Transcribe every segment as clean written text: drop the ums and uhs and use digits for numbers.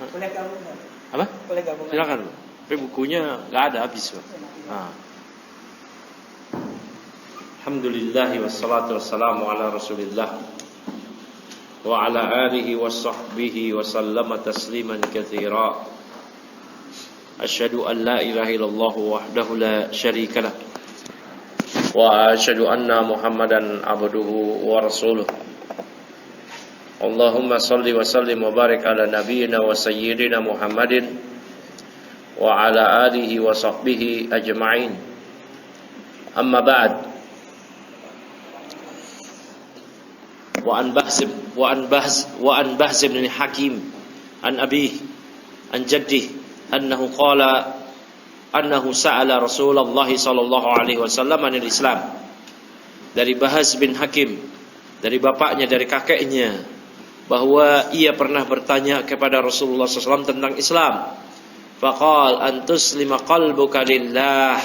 Boleh gabung. Apa? Boleh gabung. Silakan. Tapi bukunya nggak ada, habis, Pak. Alhamdulillah wassalatu wassalamu ala Rasulillah wa ala alihi wa sahbihi wa sallama tasliman katsira. Asyhadu an la ilaha illallah wahdahu la syarika lah wa asyhadu anna Muhammadan abduhu wa rasuluh. Allahumma salli wa sallim wa barik ala nabiyyina wa sayyidina Muhammadin wa ala alihi wa sahbihi ajma'in. Amma ba'd. Wa an Bahz bin Hakim an Abi an Jaddi annahu qala annahu sa'ala Rasulullah sallallahu alaihi wasallam anil Islam. Dari Bahz bin Hakim, dari bapaknya, dari kakeknya, bahwa ia pernah bertanya kepada Rasulullah SAW tentang Islam. Faqal antuslima qalbuka lillah,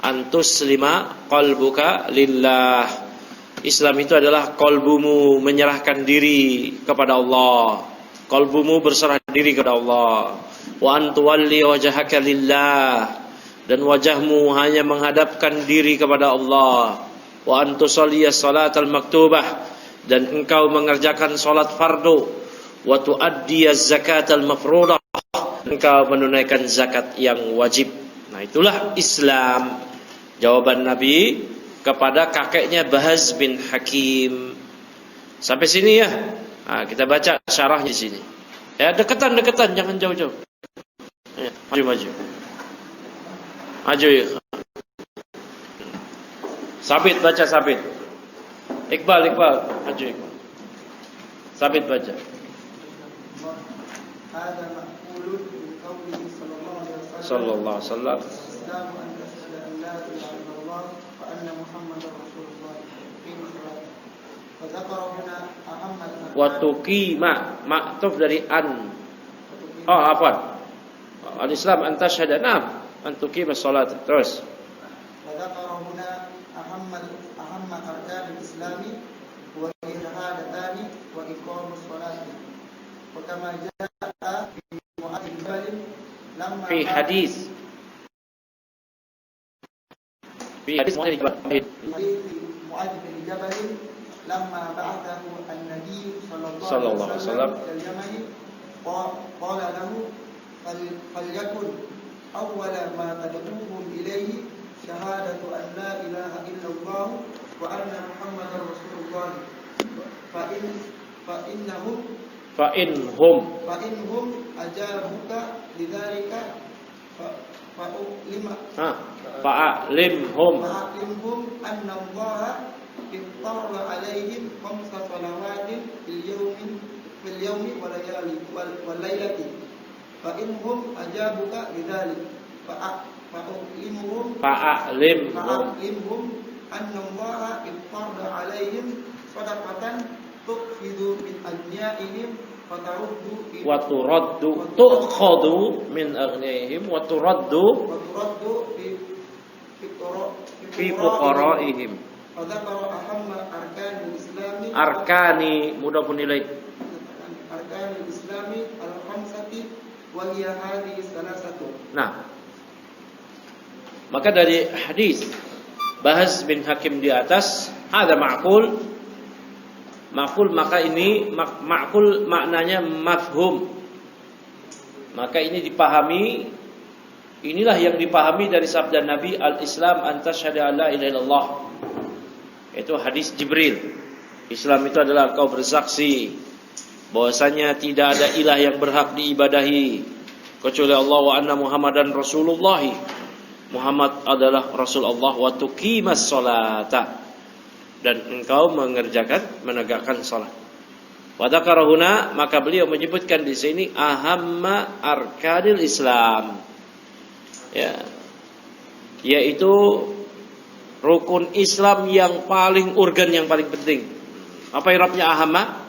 antuslima qalbuka lillah. Islam itu adalah qalbumu menyerahkan diri kepada Allah, qalbumu berserah diri kepada Allah. Wa antuwalli wajhaka lillah, dan wajahmu hanya menghadapkan diri kepada Allah. Wa antusalliya salatal maktubah, dan engkau mengerjakan salat fardu. Wa tuaddiyaz zakatal mafruḍah, engkau menunaikan zakat yang wajib. Nah, itulah Islam. Jawaban Nabi kepada kakeknya Bahz bin Hakim. Sampai sini ya. Nah, kita baca syarahnya di sini. Ya, deketan, jangan jauh-jauh. Ya, maju. Maju. Sabit baca, Sabit. Iqbal, maju Iqbal. Sabit baca. Hada maqulun min qawlihi sallallahu alaihi wasallam. Watuqima maktuf dari an. Oh, apa? Al-Islam anta syahadana antuqima salat. Terus. Fadzakaruna ahamma arkanil islami wa syahadatani wa iqamus salati. Wa kama jaa fi Mu'adz bin Jabal lamma fi hadis Mu'adz bin Jabal لما بعثه النبي صلى الله عليه وسلم إلى اليمن قال له فليكن أول ما تدعوهم إليه شهادة أن لا إله إلا الله وأن محمدا رسول الله فإنهم أجابوك لذلك فأعلمهم أن الله افترض عليهم 5 صلوات في اليوم والليلة فإنهم أجابوك لذلك فأعلمهم أن الله افترض عليهم صدقة تؤخذ من أغنيائهم وترد من أغنيائهم وترد في فقرائهم. Arkani mudhafun ilaih. Arkanil islami al-khamsati wa hiya hadhihi salasatu. Nah, maka dari hadis Bahz bin Hakim di atas ada ma'qul. Ma'qul, maka ini ma'qul maknanya mafhum. Maka ini dipahami. Inilah yang dipahami dari sabda Nabi, al-Islam anta syahada la ilaha illallah. Itu hadis Jibril. Islam itu adalah engkau bersaksi bahwasanya tidak ada ilah yang berhak diibadahi kecuali Allah, wa anna Muhammadan Rasulullah. Muhammad adalah Rasul Allah. Wa tuqimas salata, dan engkau menegakkan salat. Wa dzakarahuna, maka beliau menyebutkan di sini ahamma arkanil Islam. Ya. Yaitu rukun Islam yang paling urgen, yang paling penting. Apa i'rabnya ahamma?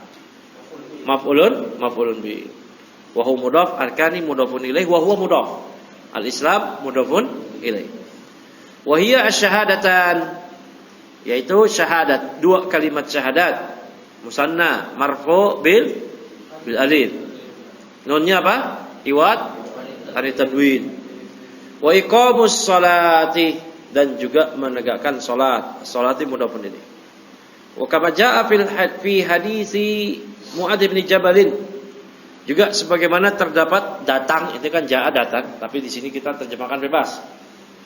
Maf'ulun bi. Wa huwa mudhaf, arkani mudhafun ilaih, wa huwa mudhaf. Al-Islam mudhafun ilaih. Wa hiya asyhadatan, yaitu syahadat, 2 kalimat syahadat. Musanna marfu bil alif. Nunnya apa? Iwad ani tanwin. Wa iqamus sholati, dan juga menegakkan salat. Salati mudhafun ini. Wa kama jaa fi hadisi Mu'adz bin Jabalin, juga sebagaimana terdapat datang, itu kan jaa datang, tapi di sini kita terjemahkan bebas.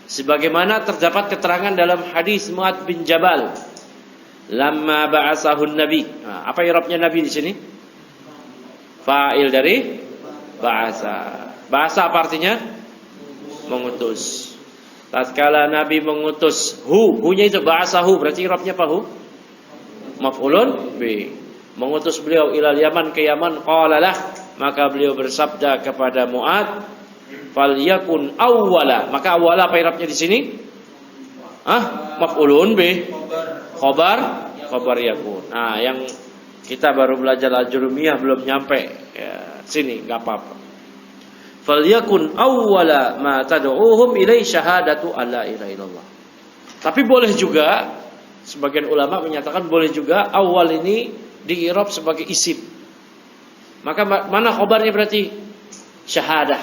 Sebagaimana terdapat keterangan dalam hadis Mu'adz bin Jabal, lamma ba'asahun nabi. Nah, apa i'rabnya nabi di sini? Fa'il dari ba'asa. Ba'asa apa artinya? Mengutus. Tatkala nabi mengutus hu-nya itu ba'asahu, berarti i'rabnya apa hu? Maf'ulun bi. Mengutus beliau ilal Yaman, ke Yaman, qalalah, maka beliau bersabda kepada Mu'adz, falyakun awwala. Maka awwala apa i'rabnya di sini? Maf'ulun bi. Khabar yakun. Nah, yang kita baru belajar al-jurumiyah belum nyampe ya, sini enggak apa-apa. Falyakun awwala ma tad'uuhum ilai syahadatu alla ilaha illallah. Tapi boleh juga, sebagian ulama menyatakan boleh juga awal ini di-i'rab sebagai isim. Maka mana khabarnya berarti? Syahadah.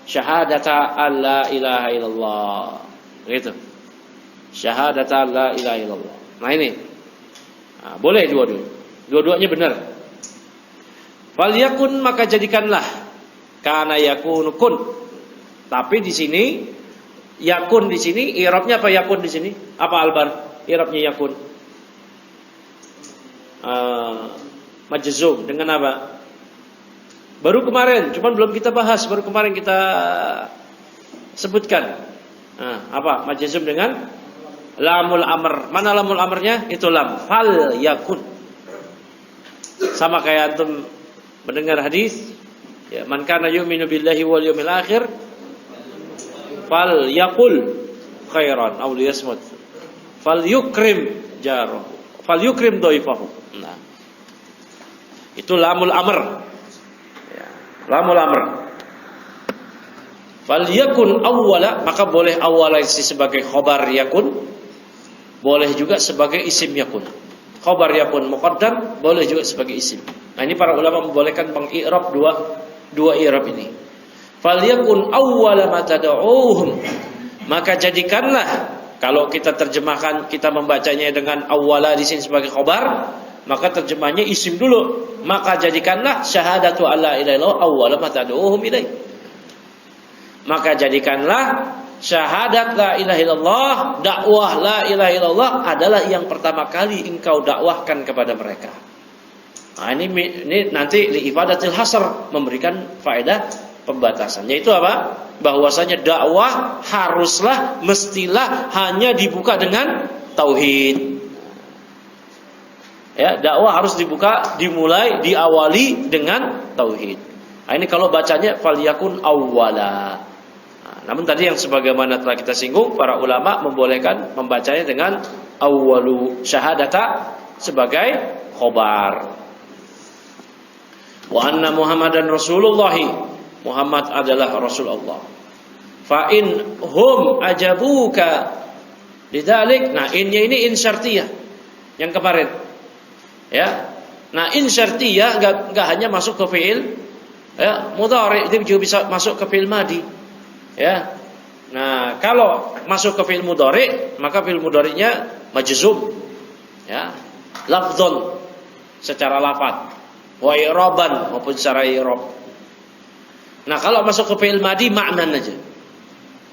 Syahadata alla ilaha illallah. Gitu. Syahadata alla ilaha illallah. Nah ini. Nah, boleh dua-duanya benar. Falyakun, maka jadikanlah. Kana yakunu kun. Tapi di sini yakun di sini i'rabnya apa yakun di sini? Apa Albar? I'rabnya yakun. Majzum dengan apa? Baru kemarin, cuman belum kita bahas, baru kemarin kita sebutkan. Apa? Majzum dengan lamul amr. Mana lamul amrnya? Itu lam. Fal yakun. Sama kayak antum mendengar hadis, ya, man kana yu'minu billahi wal yawmil akhir fal yaqul khairan aw liyasmut. Fal yukrim jarahu. Fal yukrim dhaifahu. Nah. Itu lamul amr. Ya, lamul amr. Fal yakun awwala, maka boleh awwala sebagai khabar yakun. Boleh juga sebagai isim yakun. Khabar yakun muqaddam boleh juga sebagai isim. Nah, ini para ulama membolehkan peng-i'rab dua i'rab ini. Falyakun awwala ma tad'uuhum, maka jadikanlah, kalau kita terjemahkan, kita membacanya dengan awwala di sini sebagai khabar, maka terjemahnya isim dulu. Maka jadikanlah syahadatu alla ilaha illallah awwala ma tad'uuhum ilaih. Maka jadikanlah syahadat la ilaha illallah, dakwah la ilaha illallah adalah yang pertama kali engkau dakwahkan kepada mereka. Nah, ini nanti li ifadatil hasr, memberikan faedah pembatasan. Yaitu apa? Bahwasanya dakwah haruslah, mestilah hanya dibuka dengan tauhid. Ya, dakwah harus dimulai, diawali dengan tauhid. Nah, ini kalau bacanya falyakun awwala. Namun tadi yang sebagaimana telah kita singgung, para ulama membolehkan membacanya dengan awwalu syahadata sebagai khobar. Wa anna Muhammadan Rasulullah, Muhammad adalah Rasulullah. Fa in hum ajabuka lidzalik. Nah, innya ini in syartiyah yang kemarin. Ya. Nah, in syartiyah enggak hanya masuk ke fiil ya mudhari, itu juga bisa masuk ke fiil madhi. Ya. Nah, kalau masuk ke fi'il mudhari, maka fi'il mudhari'nya majzum. Ya. Lafdzon secara lafaz, wa i'raban maupun secara i'rab. Nah, kalau masuk ke fi'il madhi ma'nan aja.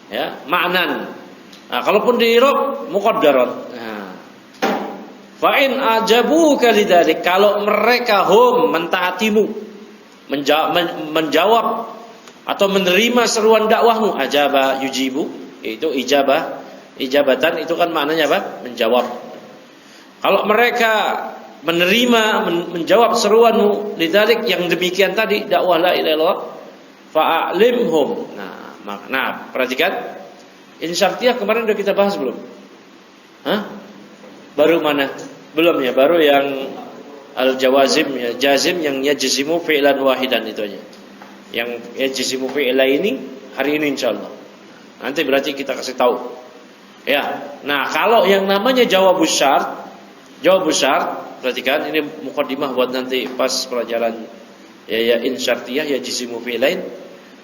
Ya, ma'nan. Nah, kalaupun di i'rab muqaddaran. Nah. Fa in ajabuka lidzalik, kalau mereka hum mentaatimu, menjawab atau menerima seruan dakwahmu, ajaba yujibu, itu ijabatan itu kan maknanya apa? Menjawab. Kalau mereka menerima, menjawab seruanmu, lidzalik, yang demikian tadi, dakwah la ilaha illallah, fa'alimhum. Nah, perhatikan, in syartiyah kemarin udah kita bahas belum? Baru mana? Belum ya, baru yang al-jawazim, ya, jazim yang yajzimu fi'lan wahidan itu aja. Yang yajzimu fi'la ini hari ini insyaallah. Nanti berarti kita kasih tahu. Ya. Nah, kalau yang namanya jawabus syart, perhatikan ini muqaddimah buat nanti pas pelajaran Ya in syartiyah ya jizimu fi'lain.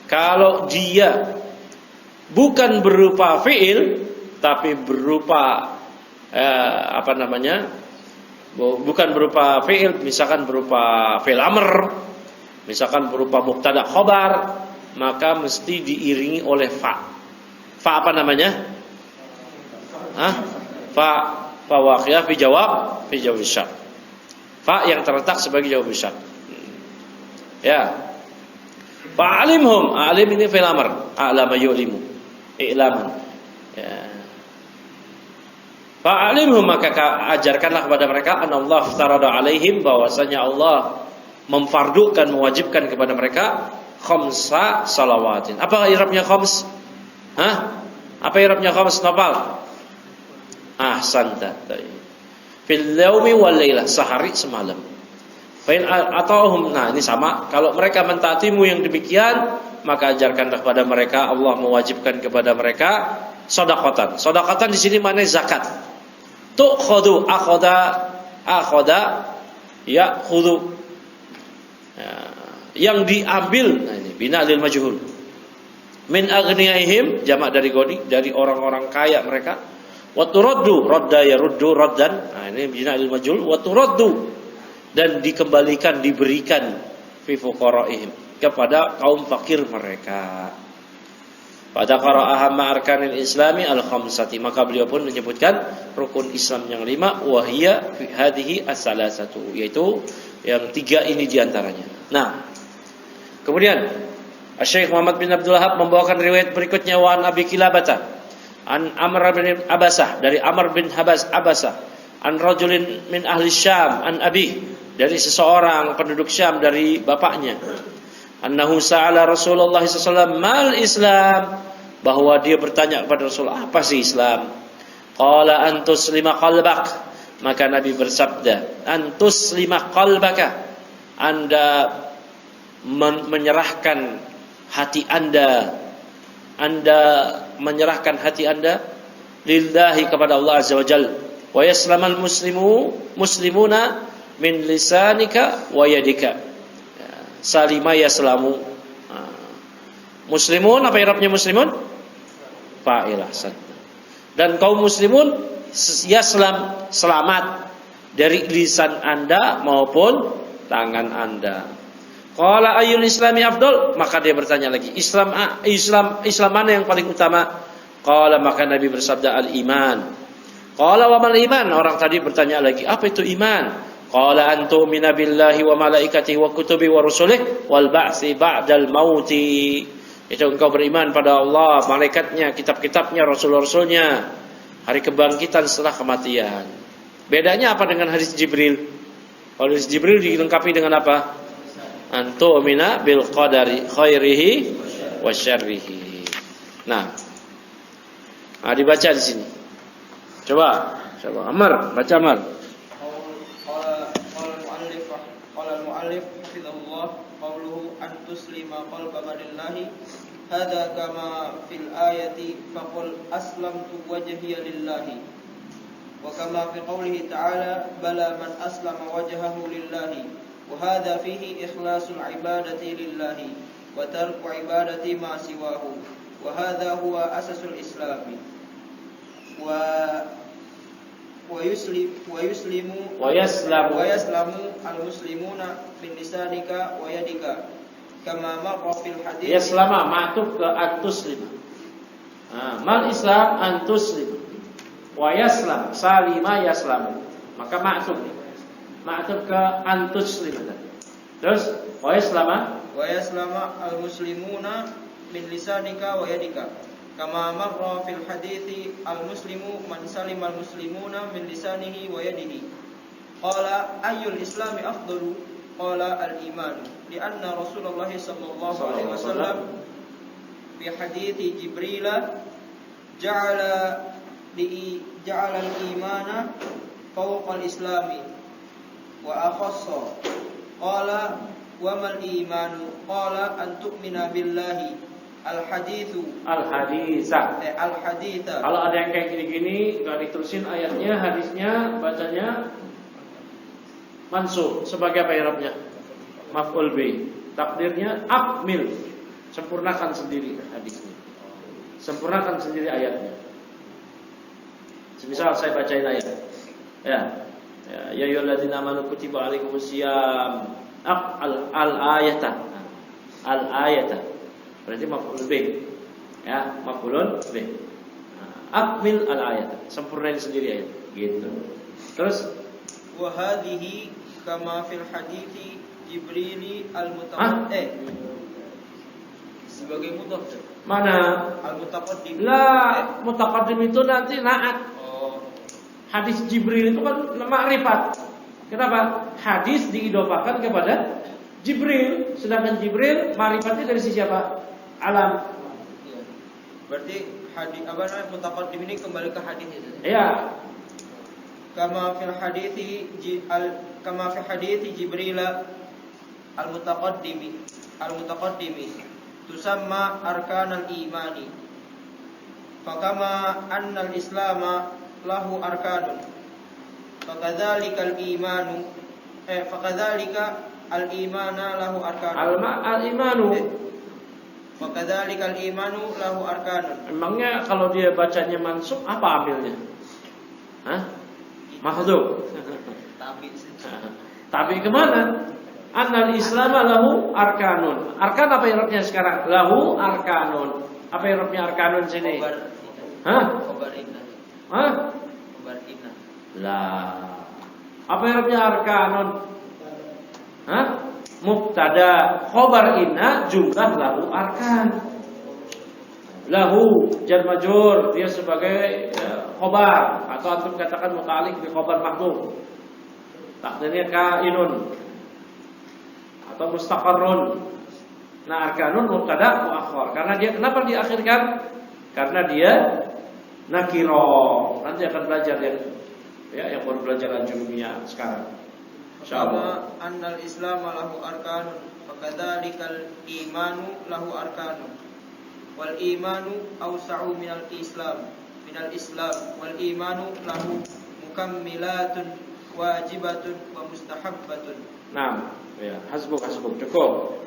Kalau dia bukan berupa fi'il tapi berupa bukan berupa fi'il, misalkan berupa fi'il amr, misalkan berupa mubtada khobar, maka mesti diiringi oleh fa. Fa apa namanya? Fa waqiyah fi jawab syarat. Fa yang terletak sebagai jawab syarat. Ya. Fa'alimhum, alim ini fi'il amr, a'lama yu'limu, i'laman. Ya. Fa'alimhum, maka ajarkanlah kepada mereka anallah aftarada alaihim, bahwasanya Allah memfardukan, mewajibkan kepada mereka khamsa salawatin. Apa i'rabnya khams? Apa i'rabnya khams, Nopal? Ahsanta. Fil yaumi wal lailah, sehari semalam. Fa'in atauhum, nah ini sama. Kalau mereka mentaatimu yang demikian, maka ajarkanlah kepada mereka, Allah mewajibkan kepada mereka sedekatan. Sedekatan di sini maknanya zakat. Tu'khudhu akhoda ya'khudhu. Yang diambil, nah ini bina lil majhul. Min aghniyaihim, jamak dari goni, dari orang-orang kaya mereka. Wa turaddu, radda yaruddu raddan. Nah ini bina lil majhul. Wa turaddu, dan dikembalikan, diberikan fi fuqaraihim, kepada kaum fakir mereka. Pada qara'aha ma'arkanil islami al-khamsati, maka beliau pun menyebutkan rukun Islam yang 5, wahiyya fi hadhihi as-salasatu, yaitu yang 3 ini diantaranya. Nah, kemudian Syekh Muhammad bin Abdul Wahhab membawakan riwayat berikutnya, wa an Abi Kilabata an Amr bin Abasah, dari Amr bin Abasah, an rajulin min ahli Syam an abi, dari seseorang penduduk Syam dari bapaknya, annahu sa'ala Rasulullah sallallahu alaihi wasallam mal Islam, bahwa dia bertanya kepada Rasul, apa sih Islam? Qala antuslima qalbak, maka Nabi bersabda, antuslima qalbaka, Anda menyerahkan hati Anda menyerahkan hati Anda lillahi, kepada Allah azza wajalla, wa yaslamal muslimuna min lisanika wa yadika, salima yaslamu. Muslimun, apa i'rabnya muslimun? Fa'ilah. Dan kaum muslimun yaslam, selamat dari lisan Anda maupun tangan Anda. Qala ayyul islami afdal, maka dia bertanya lagi, Islam mana yang paling utama? Qala, maka Nabi bersabda, al-iman. Qala wa mal iman, orang tadi bertanya lagi, apa itu iman? Qala an tu'mina billahi wa malaikatihi wa kutubi wa rusulihi wal ba'tsi ba'dal mauti. Itu engkau beriman pada Allah, malaikatnya, kitab-kitabnya, rasul-rasulnya, hari kebangkitan setelah kematian. Bedanya apa dengan hadis Jibril? Kalau hadis Jibril dilengkapi dengan apa? An tu'mina bil qadari khairihi wa syarrihi. Nah, dibaca di sini. Coba Amr, baca Amr. Qala al-mu'allif hafizahullah, qawluhu an tuslima qalbaka lillahi, hadza kama fil ayati faqul aslamtu wajhiya lillahi, wa kama fi qawlihi ta'ala bala man aslama wajhahu lillahi, wa hadza fihi ikhlasul ibadati lillahi wa tarku ibadati ma siwahu, wa hadza huwa asasul islami. ويسلم المسلمون من لسانك ويدك كما مر في الحديث. يسلم معطوف ke antuslim. Mal Islam antuslim. Wa yaslam salima yaslam. Maka ma'tuf ke antuslim. Terus wa yaslama al-muslimuna min lisanika wa yadika. Kama marra fil hadithi al-muslimu man salima al-muslimuna min lisanihi wa yadihi. Qala ayyul islami afdalu? Qala al-iman. Lianna Rasulullah sallallahu alaihi wasallam fi hadithi Jibril ja'ala al-imana fawqa al-islami wa akhassa. Qala wa mal imanu? Qala an tu'mina billahi. Al-haditha. Kalau ada yang kayak gini-gini enggak diterusin ayatnya, hadisnya, bacanya mansub sebagai apa i'rabnya? Maf'ul bih. Takdirnya akmil, sempurnakan sendiri hadisnya, sempurnakan sendiri ayatnya. Semisal saya bacain ayat, ya ayyuhalladzina amanu kutiba alaikumusiyam al-ayata, berarti maf'ul bih, ya maf'ulun bih. Akmil al-ayata, sempurnain sendiri ayat, gitu. Terus wa hadhihi kama fil hadithi Jibrili al-mutaqaddim sebagai mudhaf. Mana? Al-mutaqaddim. Lah, mutaqaddim itu nanti naat. Oh. Hadis Jibril itu kan ma'rifat. Kenapa? Hadis diidofakan kepada Jibril, sedangkan Jibril ma'rifatnya dari siapa? Alam. Iya. Berarti hadis apa namanya mutaqaddim ini kembali ke hadis itu. Iya. Kama fil hadithi Jibril al-mutaqaddimi tusamma arkanal imani. Fakama annal islama lahu arkanun. Fakadzalika al-imana lahu arkanun. Al-imanu. Fakadzalika al-imanu lahu arkanun. Emangnya kalau dia bacanya mansub apa ambilnya? Hah? Mahdhuf. Tapi kemana? Annal Islam lahu arkanun. Arkan apa irobnya sekarang? Lahu arkanun. Apa irobnya arkanun sini? Hah? Khobar inna. Hah? Khobar inna. Lah. Apa irobnya arkanun? Hah? Mubtada. Khobar inna jumlah lahu arkan. Lahu jar majrur, dia sebagai khobar, atau antum katakan muta'alliq bi khobar mahdhuf. Takdirnya kainun atau mustaqarrun. Nah, arkanun mubtada muakhkhar. Karena dia kenapa diakhirkan? Karena dia nakiro. Nanti akan belajar yang baru belajar al-jurumiyah sekarang. Insyaallah. Annal Islam lahu arkanun, fakadzalikal imanu lahu arkanun. Wal imanu awsa'u minal Islam wal imanu lahu mukammilatun wajibatun wa mustahabbatun. Nah, ya, hasbuk cukup.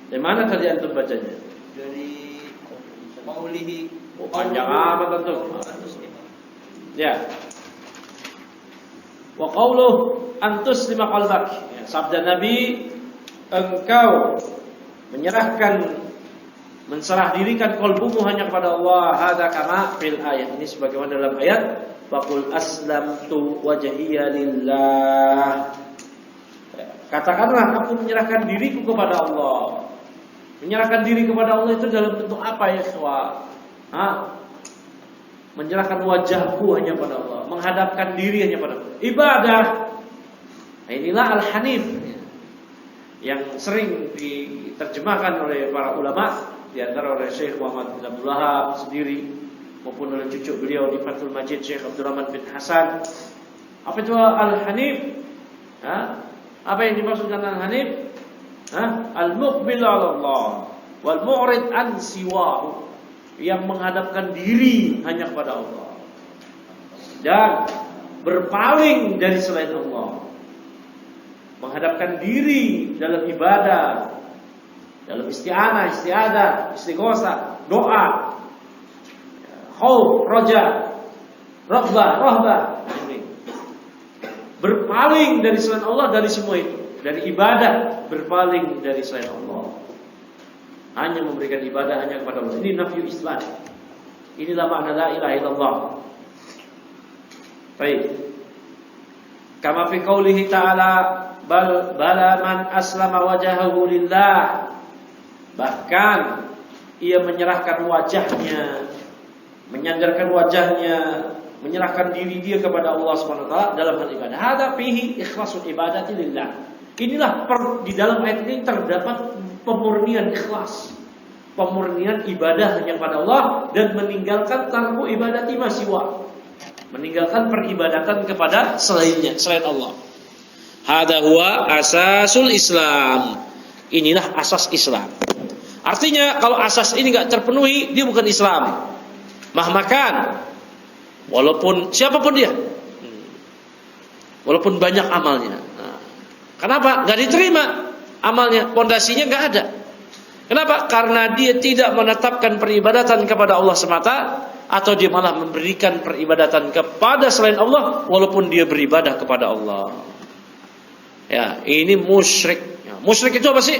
Dari mana tadi antum bacanya? Dari qaulihi. Panjang amat antum. Ya. Wa qauluhu antus lima qalbak. Ya, sabda Nabi, engkau menserah dirikan kolbumu hanya kepada Allah. Hadza kama fil ayat. Ini sebagaimana dalam ayat, faqul aslamtu wajhiya lillah. Katakanlah aku menyerahkan diriku kepada Allah. Menyerahkan diri kepada Allah itu dalam bentuk apa ya, ikhwah? Menyerahkan wajahku hanya pada Allah, menghadapkan diri hanya pada Allah. Ibadah. Nah, inilah al-hanif yang sering diterjemahkan oleh para ulama, di antara oleh Syekh Muhammad bin Abdul Wahab sendiri maupun oleh cucu beliau di Fathul Majid Syekh Abdurrahman bin Hasan. Apa itu al-hanif? Apa yang dimaksudkan al-hanif? Al-muqbil 'ala Allah wal mu'rid an siwahu, yang menghadapkan diri hanya kepada Allah dan berpaling dari selain Allah. Menghadapkan diri dalam ibadah, dalam isti'anah, isti'adah, istighosa, doa, khauf, raja, rahbah. Ini berpaling dari selain Allah, dari semua itu, dari ibadah, berpaling dari selain Allah, hanya memberikan ibadah hanya kepada Allah. Ini nafyu isbat. Inilah makna la ilaha illallah. Baik. Kama fi qoulihi ta'ala bala man aslama wajahahu lillah. Bahkan ia menyerahkan wajahnya, menyandarkan wajahnya, menyerahkan diri dia kepada Allah Subhanahu wa taala dalam hal ibadah. Hadza fihi ikhlasul ibadati lillah. Inilah di dalam ayat ini terdapat pemurnian ikhlas, pemurnian ibadah hanya pada Allah, dan meninggalkan tarku ibadati ma siwa, meninggalkan peribadatan kepada selain Allah. Hadza huwa asasul Islam. Inilah asas Islam. Artinya kalau asas ini enggak terpenuhi, dia bukan Islam. Mahmakan, walaupun siapapun dia, walaupun banyak amalnya. Kenapa? Nggak diterima amalnya, pondasinya nggak ada. Kenapa? Karena dia tidak menetapkan peribadatan kepada Allah semata, atau dia malah memberikan peribadatan kepada selain Allah walaupun dia beribadah kepada Allah. Ya, ini musyrik. Ya, musyrik itu apa sih?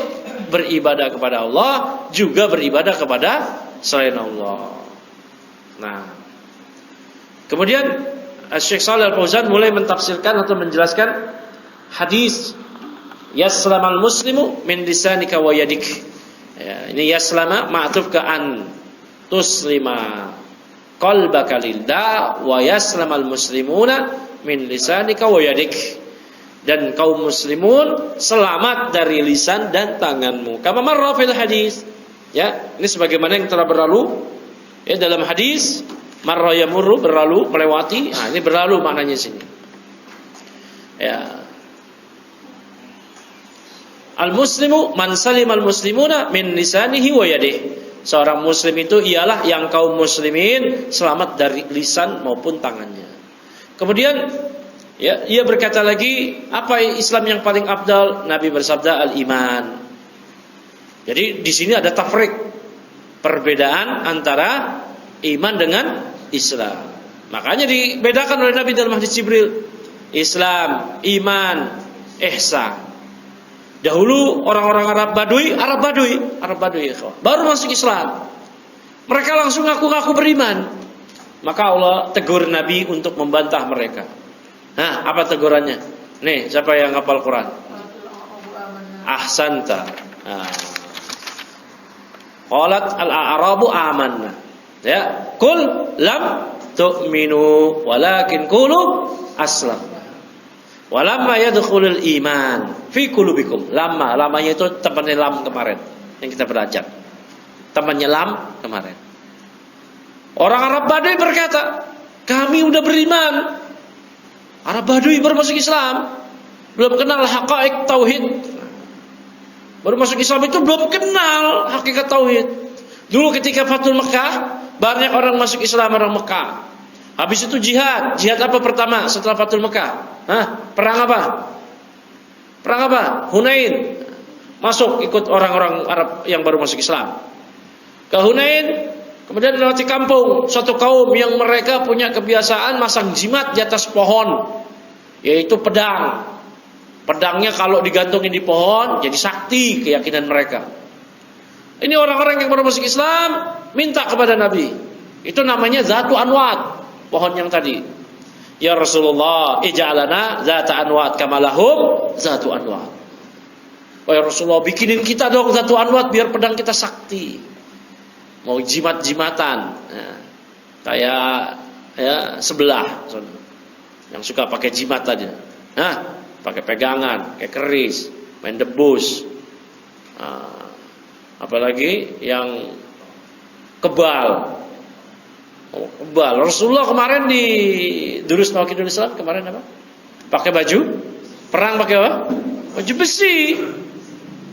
Beribadah kepada Allah juga beribadah kepada selain Allah. Nah, kemudian Syekh Shalih Al-Fauzan mulai mentafsirkan atau menjelaskan hadis yaslamal muslimu min lisanika wa yadik. Ya, ini yaslama ma'tuf ke an tuslima qalbaka lillah wa yaslamal muslimuna min lisanika wa yadik. Dan kaum muslimun selamat dari lisan dan tanganmu. Kama marra fil hadis. Ya, ini sebagaimana yang telah berlalu ya dalam hadis marra yamurru, berlalu, melewati. Nah, ini berlalu maknanya sini. Ya. Al-muslimu man salimal muslimuna min lisanihi wa yadihi. Seorang muslim itu ialah yang kaum muslimin selamat dari lisan maupun tangannya. Kemudian ya, ia berkata lagi, apa Islam yang paling afdal? Nabi bersabda al-iman. Jadi di sini ada tafrik, perbedaan antara iman dengan Islam. Makanya dibedakan oleh Nabi dalam hadis Jibril. Islam, iman, ihsan. Dahulu orang-orang Arab Badui, baru masuk Islam. Mereka langsung ngaku-ngaku beriman. Maka Allah tegur Nabi untuk membantah mereka. Nah, apa tegurannya? Nih, siapa yang hafal Quran? Ahsanta. Qalat al-a'rabu amanna. Ya, qul lam tu'minu walakin qulu aslam. Walamma yadkhulul iman fi qulubikum. Lamanya itu temannya lam kemarin yang kita belajar. Temannya lam kemarin. Orang Arab Badui berkata, kami udah beriman. Arab Badui baru masuk Islam, belum kenal haqaiq tauhid. Baru masuk Islam itu belum kenal hakikat tauhid. Dulu ketika Fathul Mekah, banyak orang masuk Islam, orang Mekah. Habis itu jihad. Jihad apa pertama setelah Fathul Mekah? Perang apa? Perang apa? Hunain. Masuk ikut orang-orang Arab yang baru masuk Islam. Ke Hunain, kemudian melewati kampung suatu kaum yang mereka punya kebiasaan masang jimat di atas pohon, yaitu pedang. Pedangnya kalau digantungin di pohon jadi sakti, keyakinan mereka. Ini orang-orang yang baru masuk Islam minta kepada Nabi. Itu namanya Zatu Anwat, pohon yang tadi. Ya Rasulullah, ij'alana Zata Anwat kama lahum Zatu Anwat. Oh ya Rasulullah, bikinin kita dong Zatu Anwat biar pedang kita sakti. Mau jimat-jimatan ya, kayak ya sebelah yang suka pakai jimat tadi. Pakai pegangan, kayak keris, main debus. Apalagi yang kebal. Kebal. Rasulullah kemarin di Durus Nawakidul Islam kemarin apa? Pakai baju perang, pakai apa? Baju besi.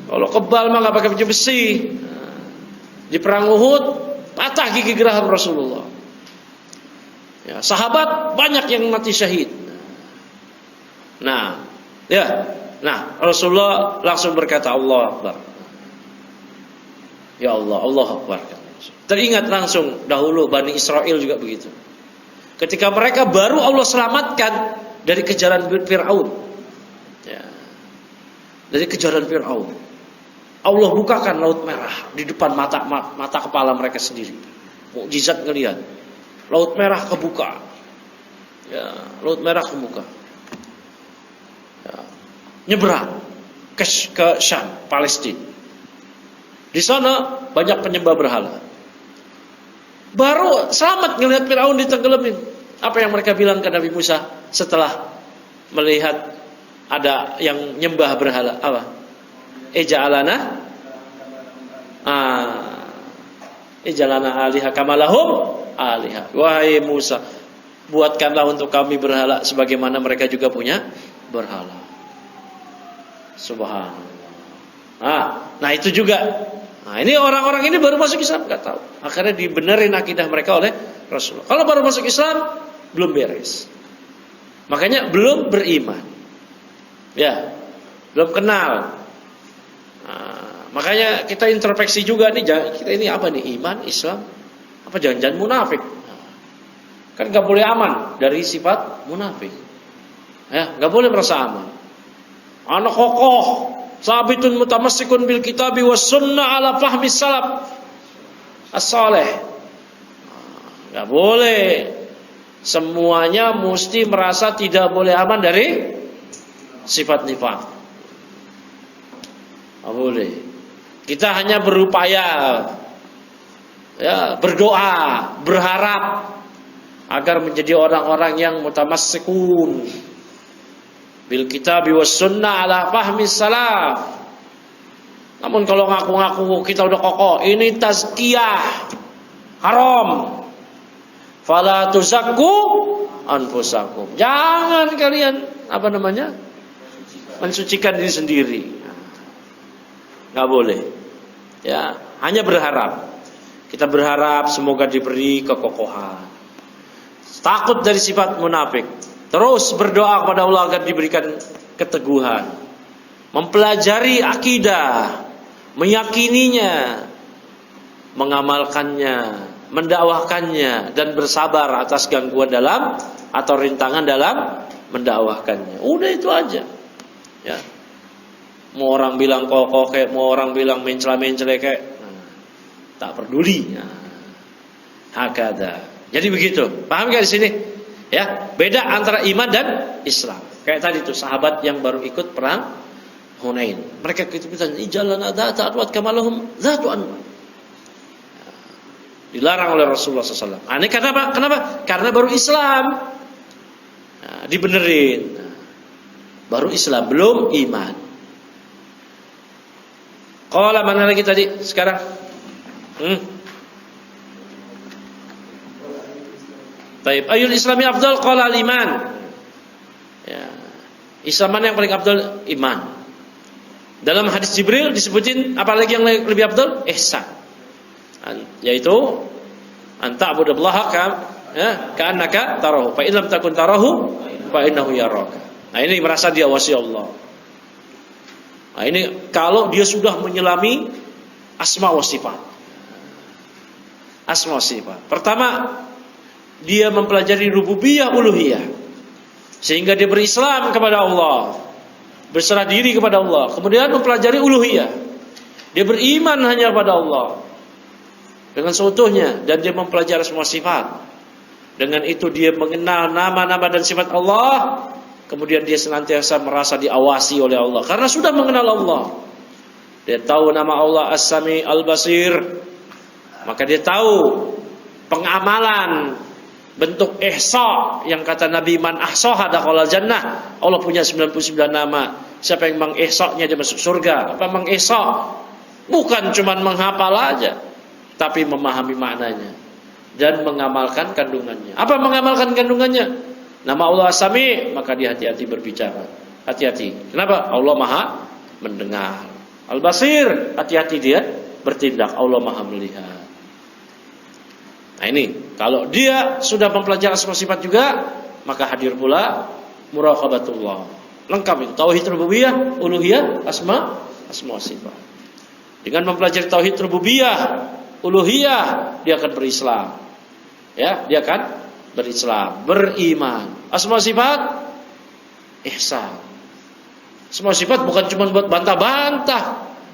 Kalau kebal mah nggak pakai baju besi. Di perang Uhud patah gigi geraham Rasulullah. Ya, sahabat banyak yang mati syahid. Nah, Rasulullah langsung berkata Allah Akbar. Ya Allah, Allah Akbar. Teringat langsung dahulu Bani Israel juga begitu. Ketika mereka baru Allah selamatkan dari kejaran Fir'aun. Ya, dari kejaran Fir'aun. Allah bukakan laut merah di depan mata kepala mereka sendiri. Mukjizat ngelihat. Laut merah kebuka. Ya, laut merah kebuka. Ya, nyebrang ke Syam, Palestina. Di sana banyak penyembah berhala. Baru selamat ngelihat Firaun ditenggelamin. Apa yang mereka bilang ke Nabi Musa setelah melihat ada yang nyembah berhala? Apa? Ij'alana aliha kamalahum aliha. Wahai Musa, buatkanlah untuk kami berhala sebagaimana mereka juga punya berhala. Subhanallah. Nah itu juga. Nah ini orang-orang ini baru masuk Islam nggak tahu. Akhirnya dibenerin akidah mereka oleh Rasulullah. Kalau baru masuk Islam belum beres. Makanya belum beriman. Ya. belum kenal. Makanya kita introspeksi juga nih, kita ini apa nih, iman, Islam, apa jangan-jangan munafik? Kan nggak boleh aman dari sifat munafik. Ya, nggak boleh merasa aman. Anak kokoh, sabitun mutamassikun bil kitabi was sunnah ala fahmi salaf as-saleh. Nggak boleh. Semuanya mesti merasa tidak boleh aman dari sifat nifaq. Nggak boleh. Kita hanya berupaya, ya, berdoa, berharap agar menjadi orang-orang yang mutamassikun bil kitabi was sunnah ala fahmi salaf. Namun kalau ngaku-ngaku kita udah kokoh, ini tazkiyah haram. Fala tuzakku anfusakum. Jangan kalian mensucikan diri sendiri. Nggak boleh. Ya, hanya berharap. Kita berharap semoga diberi kekokohan. Takut dari sifat munafik. Terus berdoa kepada Allah agar diberikan keteguhan. Mempelajari akidah, meyakininya, mengamalkannya, mendakwahkannya, dan bersabar atas gangguan dalam atau rintangan dalam mendakwahkannya. Udah itu aja. Ya. Mau orang bilang kokoh kayak, mau orang bilang mencela-mencela kayak, tak peduli. Hakada. Jadi begitu. Paham gak di sini? Ya, beda antara iman dan Islam. Kayak tadi tuh sahabat yang baru ikut perang Hunain. Mereka bertanya, "Jalan ada ta'atwat kamalahum zatu anwar." Dilarang oleh Rasulullah SAW. Ini kenapa? Karena baru Islam. Nah, dibenerin. Baru Islam, belum iman. Qala mana lagi tadi sekarang? Taib. Ayul Islami afdal? Qala al-iman. Ya. Islam mana yang paling afdal? Iman. Dalam hadis Jibril disebutin apalagi yang lebih afdal? Ihsan. Yaitu anta'budallaha ka'annaka tarahu fa in lam takun tarahu fa innahu yaraka. Nah, ini merasa diawasi Allah. Nah, ini kalau dia sudah menyelami asma wa sifat. Asma wa sifat. Pertama, dia mempelajari rububiyah uluhiyah. Sehingga dia berislam kepada Allah, berserah diri kepada Allah. Kemudian mempelajari uluhiyah. Dia beriman hanya kepada Allah dengan seutuhnya, dan dia mempelajari semua sifat. Dengan itu dia mengenal nama-nama dan sifat Allah. Kemudian dia senantiasa merasa diawasi oleh Allah karena sudah mengenal Allah. Dia tahu nama Allah As-Sami Al-Basir. Maka dia tahu pengamalan bentuk ihsa yang kata Nabi, man ahsaha dakhala jannah. Allah punya 99 nama. Siapa yang mengihsanya dia masuk surga. Apa mengihsa? Bukan cuma menghafal aja, tapi memahami maknanya dan mengamalkan kandungannya. Apa mengamalkan kandungannya? Nama Allah As-Sami, maka dia hati-hati berbicara. Hati-hati. Kenapa? Allah Maha mendengar. Al-Basir, hati-hati dia bertindak. Allah Maha melihat. Nah ini, kalau dia sudah mempelajari semua sifat juga, maka hadir pula muraqabatullah. Lengkap itu. Tauhid rububiyah, uluhiyah, asma sifat. Dengan mempelajari tauhid rububiyah, uluhiyah, dia akan berislam. Ya, dia akan berislam, beriman. Asma sifat ihsan. Semua sifat bukan cuma buat bantah-bantah,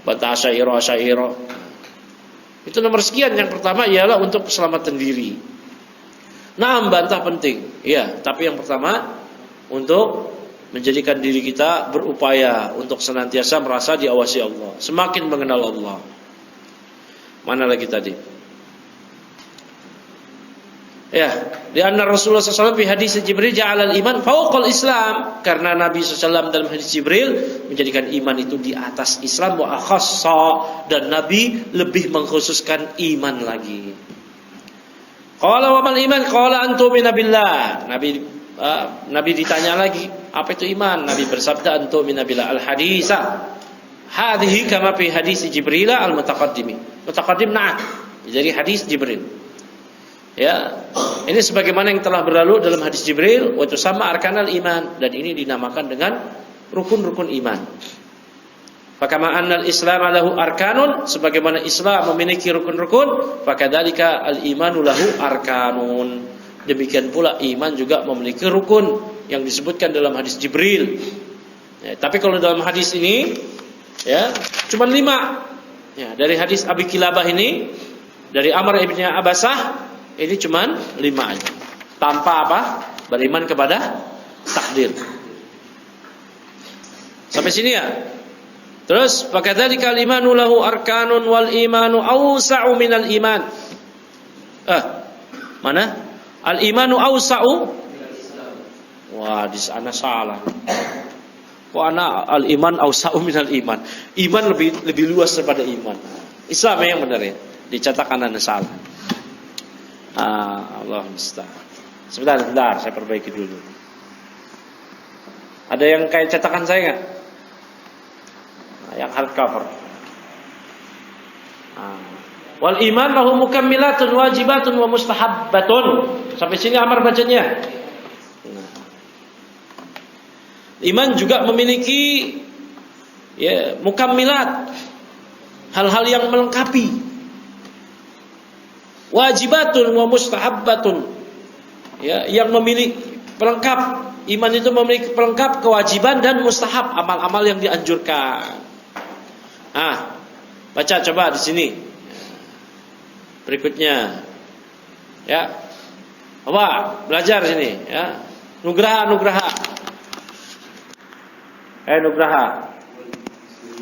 bantah asyairah. Itu nomor sekian. Yang pertama ialah untuk keselamatan diri. Nah, bantah penting, ya, tapi yang pertama untuk menjadikan diri kita berupaya untuk senantiasa merasa diawasi Allah, semakin mengenal Allah. Mana lagi tadi? Ya, di anna Rasulullah SAW di hadis Jibril ja'alal iman fawqal Islam, karena Nabi SAW dalam hadis Jibril menjadikan iman itu di atas Islam, wa akhassa, dan Nabi lebih mengkhususkan iman lagi. Qala wa mal iman? Qala antumina billah. Nabi ditanya lagi, apa itu iman? Nabi bersabda antumina billah al-hadisa hadhihi kama fi hadis Jibril al-mutaqaddim. Mutaqaddim na'at. Jadi hadis Jibril. Ya, ini sebagaimana yang telah berlalu dalam hadis Jibril, wa tusamma arkanal iman, dan ini dinamakan dengan rukun-rukun iman. Fakama annal Islam lahu arkanun, sebagaimana Islam memiliki rukun-rukun, fakadzalika al-imanu lahu arkanun. Demikian pula iman juga memiliki rukun yang disebutkan dalam hadis Jibril. Ya, tapi kalau dalam hadis ini ya cuma 5. Ya, dari hadis Abi Kilabah ini, dari Amr ibn Abasah ini cuma 5 aja. Tanpa apa? Beriman kepada takdir. Sampai sini ya. Terus fakadzalika al-imanu lahu arkanun wal imanu awsa'u minal iman. Mana? Al-imanu awsa'u. Wah, di sana salah. Kok ana al-iman awsa'u minal iman. Iman lebih luas daripada iman. Islam yang benar ya. Dicatatkan ana salah. Allah musta'an. Sebentar, saya perbaiki dulu. Ada yang kayak cetakan saya enggak? Yang hardcover. Wal iman lahu mukammilatun wajibatun wa mustahabbatun. Sampai sini Amar bacanya. Iman juga memiliki ya mukammilat, hal-hal yang melengkapi. Wajibatun wa mustahabbatun. Ya, yang memiliki pelengkap. Iman itu memiliki pelengkap kewajiban dan mustahab, amal-amal yang dianjurkan. Baca coba di sini. Berikutnya. Ya. Apa? Belajar sini, ya. Nugraha. Nugraha.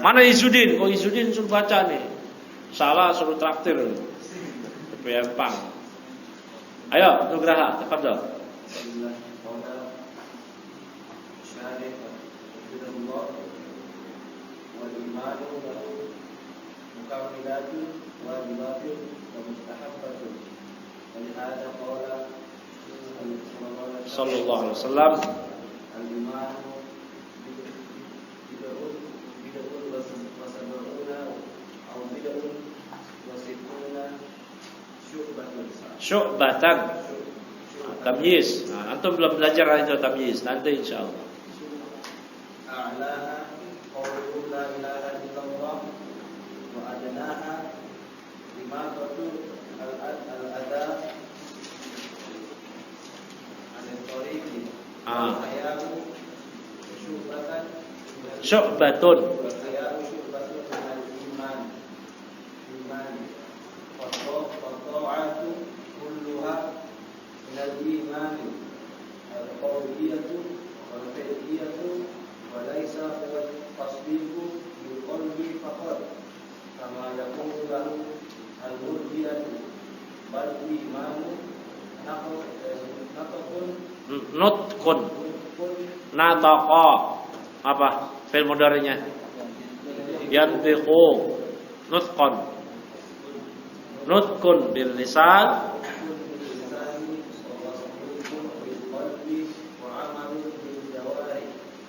Mana Izudin? Kok Izudin suruh baca nih? Salah suruh traktir. Gampang. Ayo, Nugraha, tafadhol. Sallallahu alaihi wasallam syu'batan. Tamyiz. Antum belum belajar itu tamyiz, nanti insyaallah. A'laha qawlu la ilaha illallah wa adnaha limatatu al-adha an-tariqi al-hayamu syu'batun al-iman wa-ta'atu kulluha min al-iman al-qawliyatu wal-fi'liyatu وليس هو التصديق بالقلب فقط كما يقول له المرجئة بل الإيمان nutqun nataqa apa fi'il mudhari'nya yantiqu nutqun bil lisan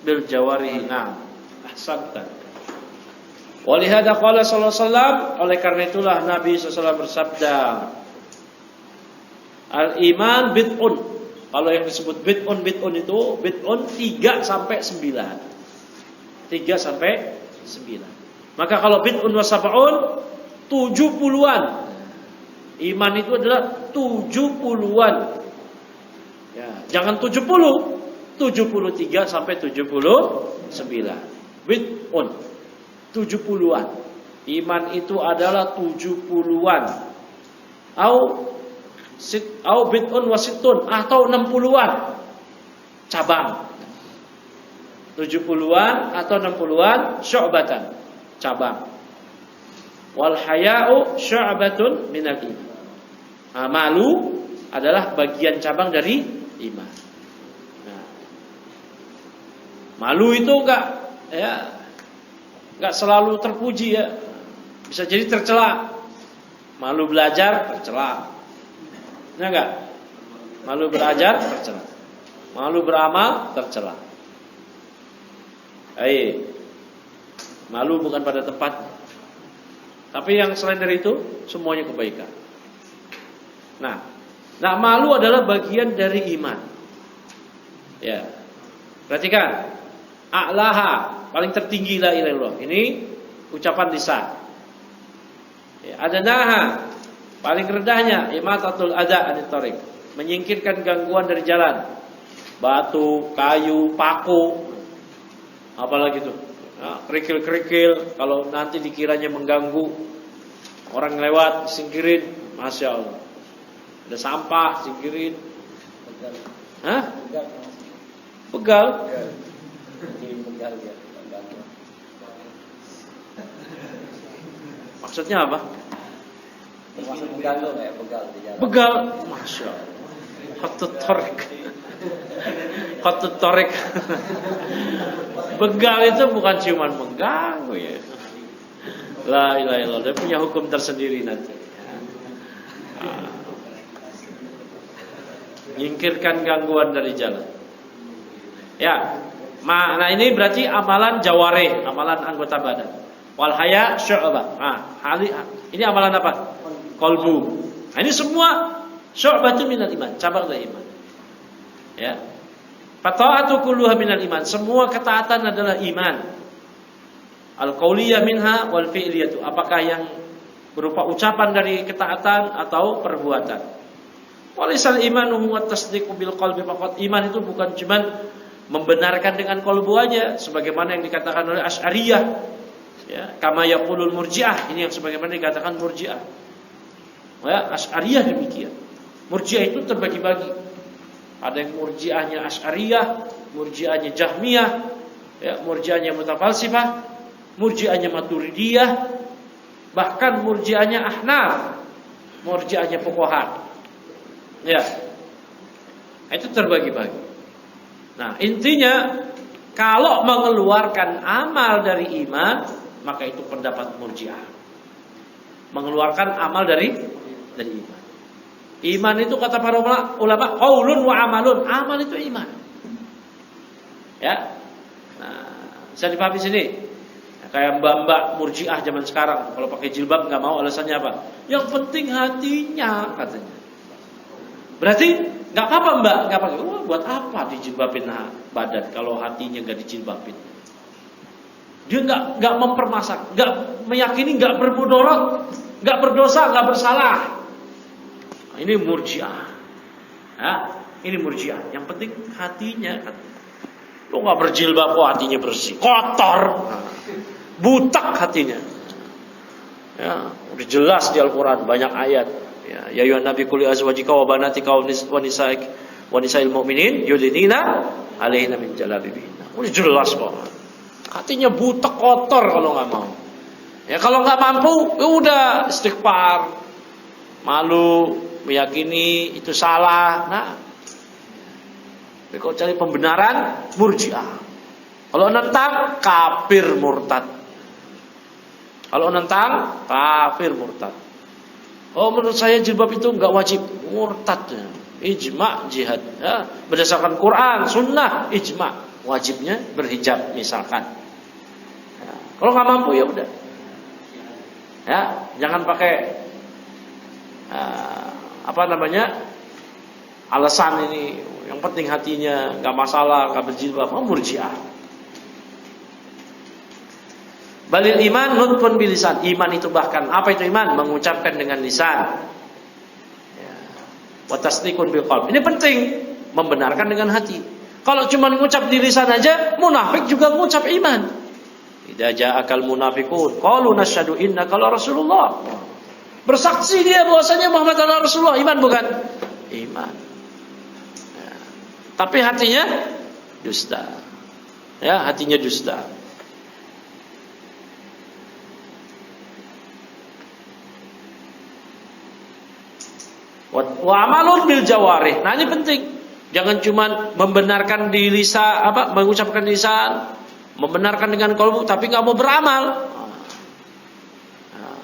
bil jawarihi. Ahsanta. Walihada qala sallallahu alaihi wasallam, oleh karena itulah Nabi sallallahu bersabda, al iman bid'un. Kalau yang disebut bid'un itu bid'un 3 sampai 9. 3 sampai 9. Maka kalau bid'un wa sab'un 70-an. Iman itu adalah 70-an. Ya, jangan 70. 73 sampai 79. Bid'un 70-an. Iman itu adalah 70-an. Au bid'un wasitun atau 60-an. Cabang. 70-an atau 60-an syu'batan. Cabang. Wal haya'u syu'batun minal iman. Malu adalah bagian cabang dari iman. Malu itu enggak selalu terpuji ya. Bisa jadi tercela. Malu belajar tercela. Ya enggak? Malu belajar tercela. Malu beramal tercela. Malu bukan pada tempatnya. Tapi yang selain dari itu semuanya kebaikan. Nah, malu adalah bagian dari iman. Ya. Perhatikan. A'laha, paling tertinggi la ilaha illallah. Ini ucapan lisan. Ya, adnaha, paling rendahnya imatatul adza anit thariq, menyingkirkan gangguan dari jalan. Batu, kayu, paku, apalagi tuh. Nah, kerikil-kerikil kalau nanti dikiranya mengganggu orang lewat, singkirin, masya Allah. Ada sampah, singkirin. Hah? Begal. Maksudnya apa? Termasuk mengganggu kayak begal di jalan. Begal, masya Allah. Khatut tarik. Khatut tarik. Begal itu bukan cuma mengganggu ya. La ilaha illallah, dia punya hukum tersendiri nanti. Nyingkirkan gangguan dari jalan. Ya, nah ini berarti amalan jawarih, amalan anggota badan. Wal haya syu'bah. Ini amalan apa? Qalbu. Nah, ini semua syu'batun minal iman, cabang dari iman. Ya. Fata'atu kulluha minal iman. Semua ketaatan adalah iman. Al-qauliyah minha wal fi'liyatu. Apakah yang berupa ucapan dari ketaatan atau perbuatan? Walisal imanu huwa tasdiqu bil qalbi faqat. Iman itu bukan cuma membenarkan dengan qalbu aja, sebagaimana yang dikatakan oleh Asy'ariyah. Ya, kama yaqulul Murji'ah, ini yang sebagaimana dikatakan Murji'ah. Ya, Asy'ariyah demikian. Murji'ah itu terbagi-bagi. Ada yang Murji'ahnya Asy'ariyah, Murji'ahnya Jahmiyah, ya, Murji'ahnya Mutafalsifah, Murji'ahnya Maturidiyah, bahkan Murji'ahnya Ahnaf, Murji'ahnya Fuqaha. Ya, itu terbagi-bagi. Nah, intinya kalau mengeluarkan amal dari iman, maka itu pendapat Murji'ah. Mengeluarkan amal dari iman. Iman itu kata para ulama qaulun wa amalun. Amal itu iman. Ya. Nah, bisa dipahami sini. Kayak mbak-mbak Murji'ah zaman sekarang, kalau pakai jilbab nggak mau, alasannya apa? Yang penting hatinya, katanya. Berarti nggak apa-apa mbak, nggak pakai. Buat apa dijilbabin badan kalau hatinya nggak dijilbabin? Dia nggak mempermasak, nggak meyakini, nggak bermudarat, nggak berdosa, nggak bersalah. Nah, ini Murji'ah. Ya, ini Murji'ah. Yang penting hatinya. Lo nggak berjilbab kok hatinya bersih, kotor, butak hatinya. Ya, udah jelas di Al-Quran banyak ayat. Ya ayuhan nabi qul li azwajika wa banatika wa nisa'il mu'minin yudnina 'alaihinna min jalabibihinna. Udah jelas kok. Hatinya butek kotor kalau enggak mau. Ya kalau enggak mampu, ya udah istighfar. Malu, meyakini itu salah. Nah, kalau cari pembenaran Murji'ah. Kalau nentang kafir murtad. Kalau nentang kafir murtad. Oh, menurut saya jilbab itu enggak wajib, murtad. Ijma' jihad. Ya, berdasarkan Quran, sunnah, ijma' wajibnya berhijab misalkan. Ya, kalau nggak mampu ya udah. Ya, jangan pakai alasan ini. Yang penting hatinya nggak masalah, nggak berjilbab. Murji'ah. Balil iman nutfun bil lisan. Iman itu bahkan apa itu iman? Mengucapkan dengan lisan. Ya. Wa tasdiqun bil qalb. Ini penting, membenarkan dengan hati. Kalau cuma mengucap di lisan aja, munafik juga mengucap iman. Idza ja'akal munafiqun qalu nasyhadu innaka la rasulullah. Bersaksi dia bahwasanya Muhammad adalah Rasulullah. Iman bukan? Iman. Ya. Tapi hatinya dusta. Ya, hatinya dusta. Wa amalun bil jawarih. Nah, ini penting. Jangan cuma membenarkan di lisan, mengucapkan lisan, membenarkan dengan qalbu, tapi nggak mau beramal.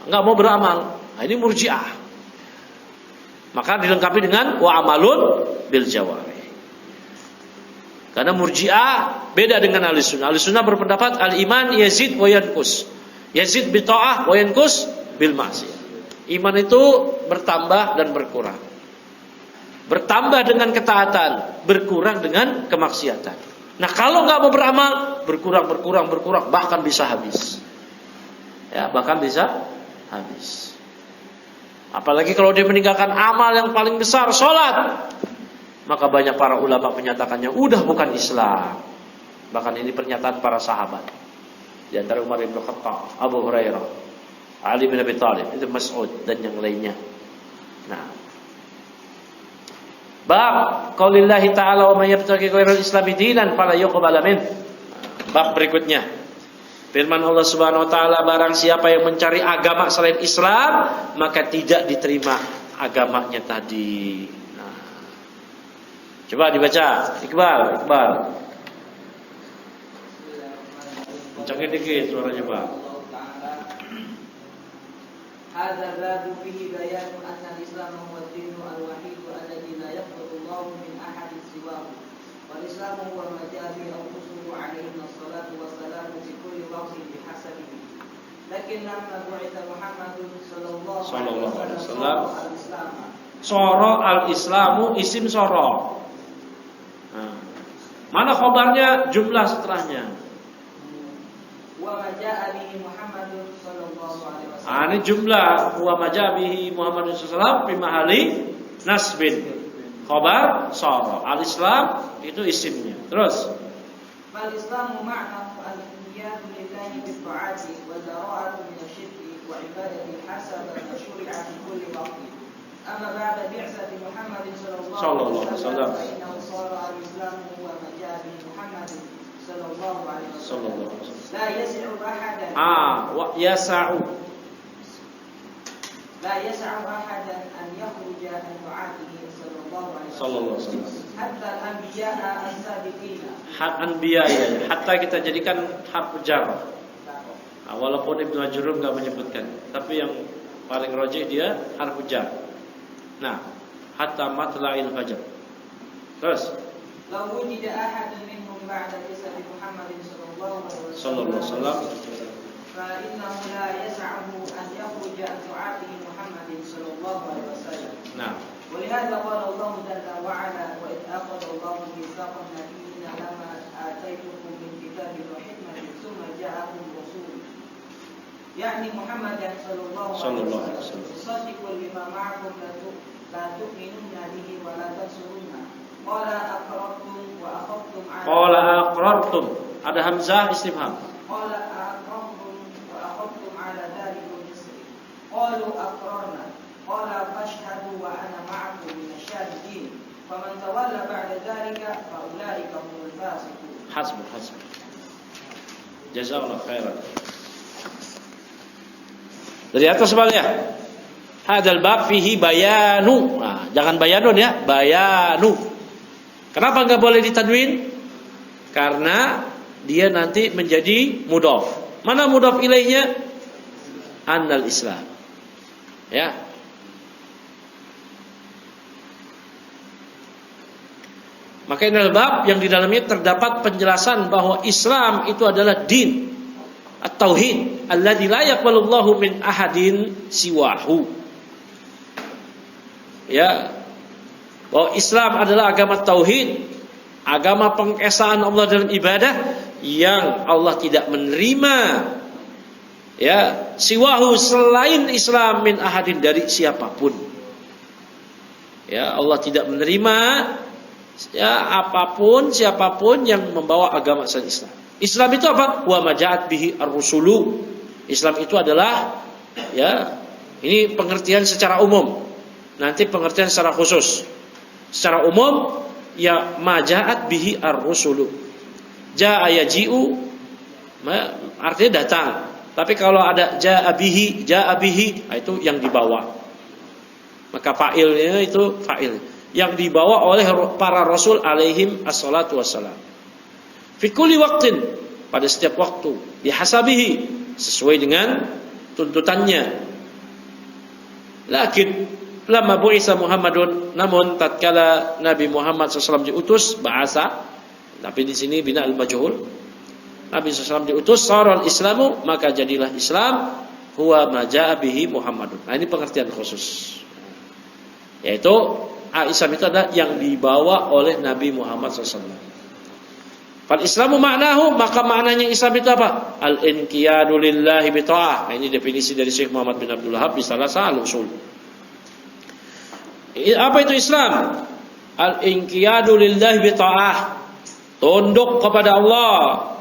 Nggak mau beramal. Nah, ini Murji'ah. Maka dilengkapi dengan wa amalun bil jawarih. Karena Murji'ah beda dengan Ahlussunnah. Ahlussunnah berpendapat al-iman yazid wa yanqus. Yazid bi ta'ah wa yanqus bil ma'siyah. Iman itu bertambah dan berkurang. Bertambah dengan ketaatan, berkurang dengan kemaksiatan. Nah, kalau nggak mau beramal, berkurang, bahkan bisa habis. Ya, bahkan bisa habis. Apalagi kalau dia meninggalkan amal yang paling besar, sholat, maka banyak para ulama menyatakannya udah bukan Islam. Bahkan ini pernyataan para sahabat. Di antara Umar bin Khattab, Abu Hurairah, Ali bin Abi Thalib, itu Mas'ud dan yang lainnya. Nah, bab qaulillahi ta'ala wa may yabtaghi ghairal islami dinan fala yuqbal min. Bab berikutnya, firman Allah Subhanahu wa taala, barang siapa yang mencari agama selain Islam, maka tidak diterima agamanya tadi. Nah, coba dibaca, Iqbal. Kencangin dikit suaranya, Pak. Hadza babu fihi bayan anna al-Islam huwa ad-din al-wahid alladhi la yaqbalu Allah min ahadin siwahu. Wal Islam huwa ma ja'a bihi ar-rusulu 'alayhi as-salatu was-salamu fi kulli waqtin bihasabihi. Lakin lamma bu'itha Muhammadun sallallahu alaihi wasallam al-Islam. Soro al-Islamu isim soro. Nah, mana khabarnya, jumlah setelahnya? Wa ma ja'a bihi Muhammadun sallallahu alaihi wasallam. Ini jumlah wa ma ja'a bihi Muhammadun sallallahu alaihi wasallam fi mahali nasbin. Khabar sara. Al-Islam itu isimnya. Terus Fal Islamu ma'na al-inqiyadu lillahi bi-ta'ati wa dara'atu min asy-syirki wa ibadati hasaba ma syuri'a fi kulli waqtin. Amma ba'da bi'sati Muhammadin sallallahu alaihi wasallam fa innahu sara al-Islamu wa ma ja'a bihi Muhammadin sallallahu alaihi wasallam. La yas'u ahadan. wa yas'u. La yas'u ahadan an yakhruja an ta'atihi sallallahu alaihi wasallam. Hatta al-anbiya'a as-sabiqina. Anbiya ya. Hatta kita jadikan harf jar. Nah, walaupun Ibnu Ajurrum enggak menyebutkan, tapi yang paling rajih dia harf jar. Nah, hatta matla'il fajr. Terus Law wujida ahadun minhum ba'da bi'sati Muhammadin sallallahu sallallahu alaihi alaihi wasallam fa innahu la yas'ahu an yakhruja an ta'atihi Muhammadin sallallahu alaihi wasallam. Nah, ولهذا قال الله جل وعلا وإذ أخذ الله ميثاق النبيين لما آتيتكم من كتاب وحكمة ثم جاءكم رسول يعني محمد صلى الله عليه وسلم مصدق لما معكم لا تؤمنون به ولا تنصرونه قال أقررتم وأخذتم على qala aqrartum. Ada hamzah istifham. قال أقررتم وأخذتم على ذلك مصري قالوا أقررنا قال فاشهدوا وأنا معكم من الشاهدين فمن تولى بعد ذلك فأولئك هم الفاسقون. Hasbuk. Jazakallahu khairan. Dari atas balik ya. Hadal bab fihi bayanu. Nah, jangan bayanun ya, bayanu. Kenapa enggak boleh ditanwin? Karena dia nanti menjadi mudhaf. Mana mudhaf ilaihnya? Annal Islam. Ya. Maka ini adalah bab yang di dalamnya terdapat penjelasan bahwa Islam itu adalah din at-tauhid alladzi la yaqbalullahu min ahadin siwahu. Ya, bahwa Islam adalah agama tauhid, agama pengesaan Allah dalam ibadah yang Allah tidak menerima ya siwahu selain Islam min ahadin dari siapapun. Ya, Allah tidak menerima ya apapun siapapun yang membawa agama selain Islam. Islam itu apa? Wa maja'at bihi ar-rusulu. Islam itu adalah ya ini pengertian secara umum. Nanti pengertian secara khusus. Secara umum ya maja'at bihi ar-rusulu. Ja'a yaji'u artinya datang. Tapi kalau ada ja'a bihi nah itu yang dibawa. Maka fa'ilnya itu fa'il yang dibawa oleh para rasul alaihim assalatu wassalam. Fi kulli waqtin, pada setiap waktu, bihasabihi, sesuai dengan tuntutannya. Lakin lamma bu'isa Muhammadun, namun tatkala Nabi Muhammad SAW diutus, bahasa, tapi di sini bina al-majhul. Nabi SAW diutus, saral Islamu, maka jadilah Islam huwa ma ja'a bihi Muhammadun. Nah, ini pengertian khusus. Yaitu Islam itu adalah yang dibawa oleh Nabi Muhammad SAW. Fal Islamu maknahu, maka maknanya Islam itu apa? Al-inqiyadu lillahi bi ta'ah. Nah, ini definisi dari Syekh Muhammad bin Abdul Wahhab di salah satu usul. Apa itu Islam? Al-inqiyadu lillahi bi ta'ah. Tunduk kepada Allah.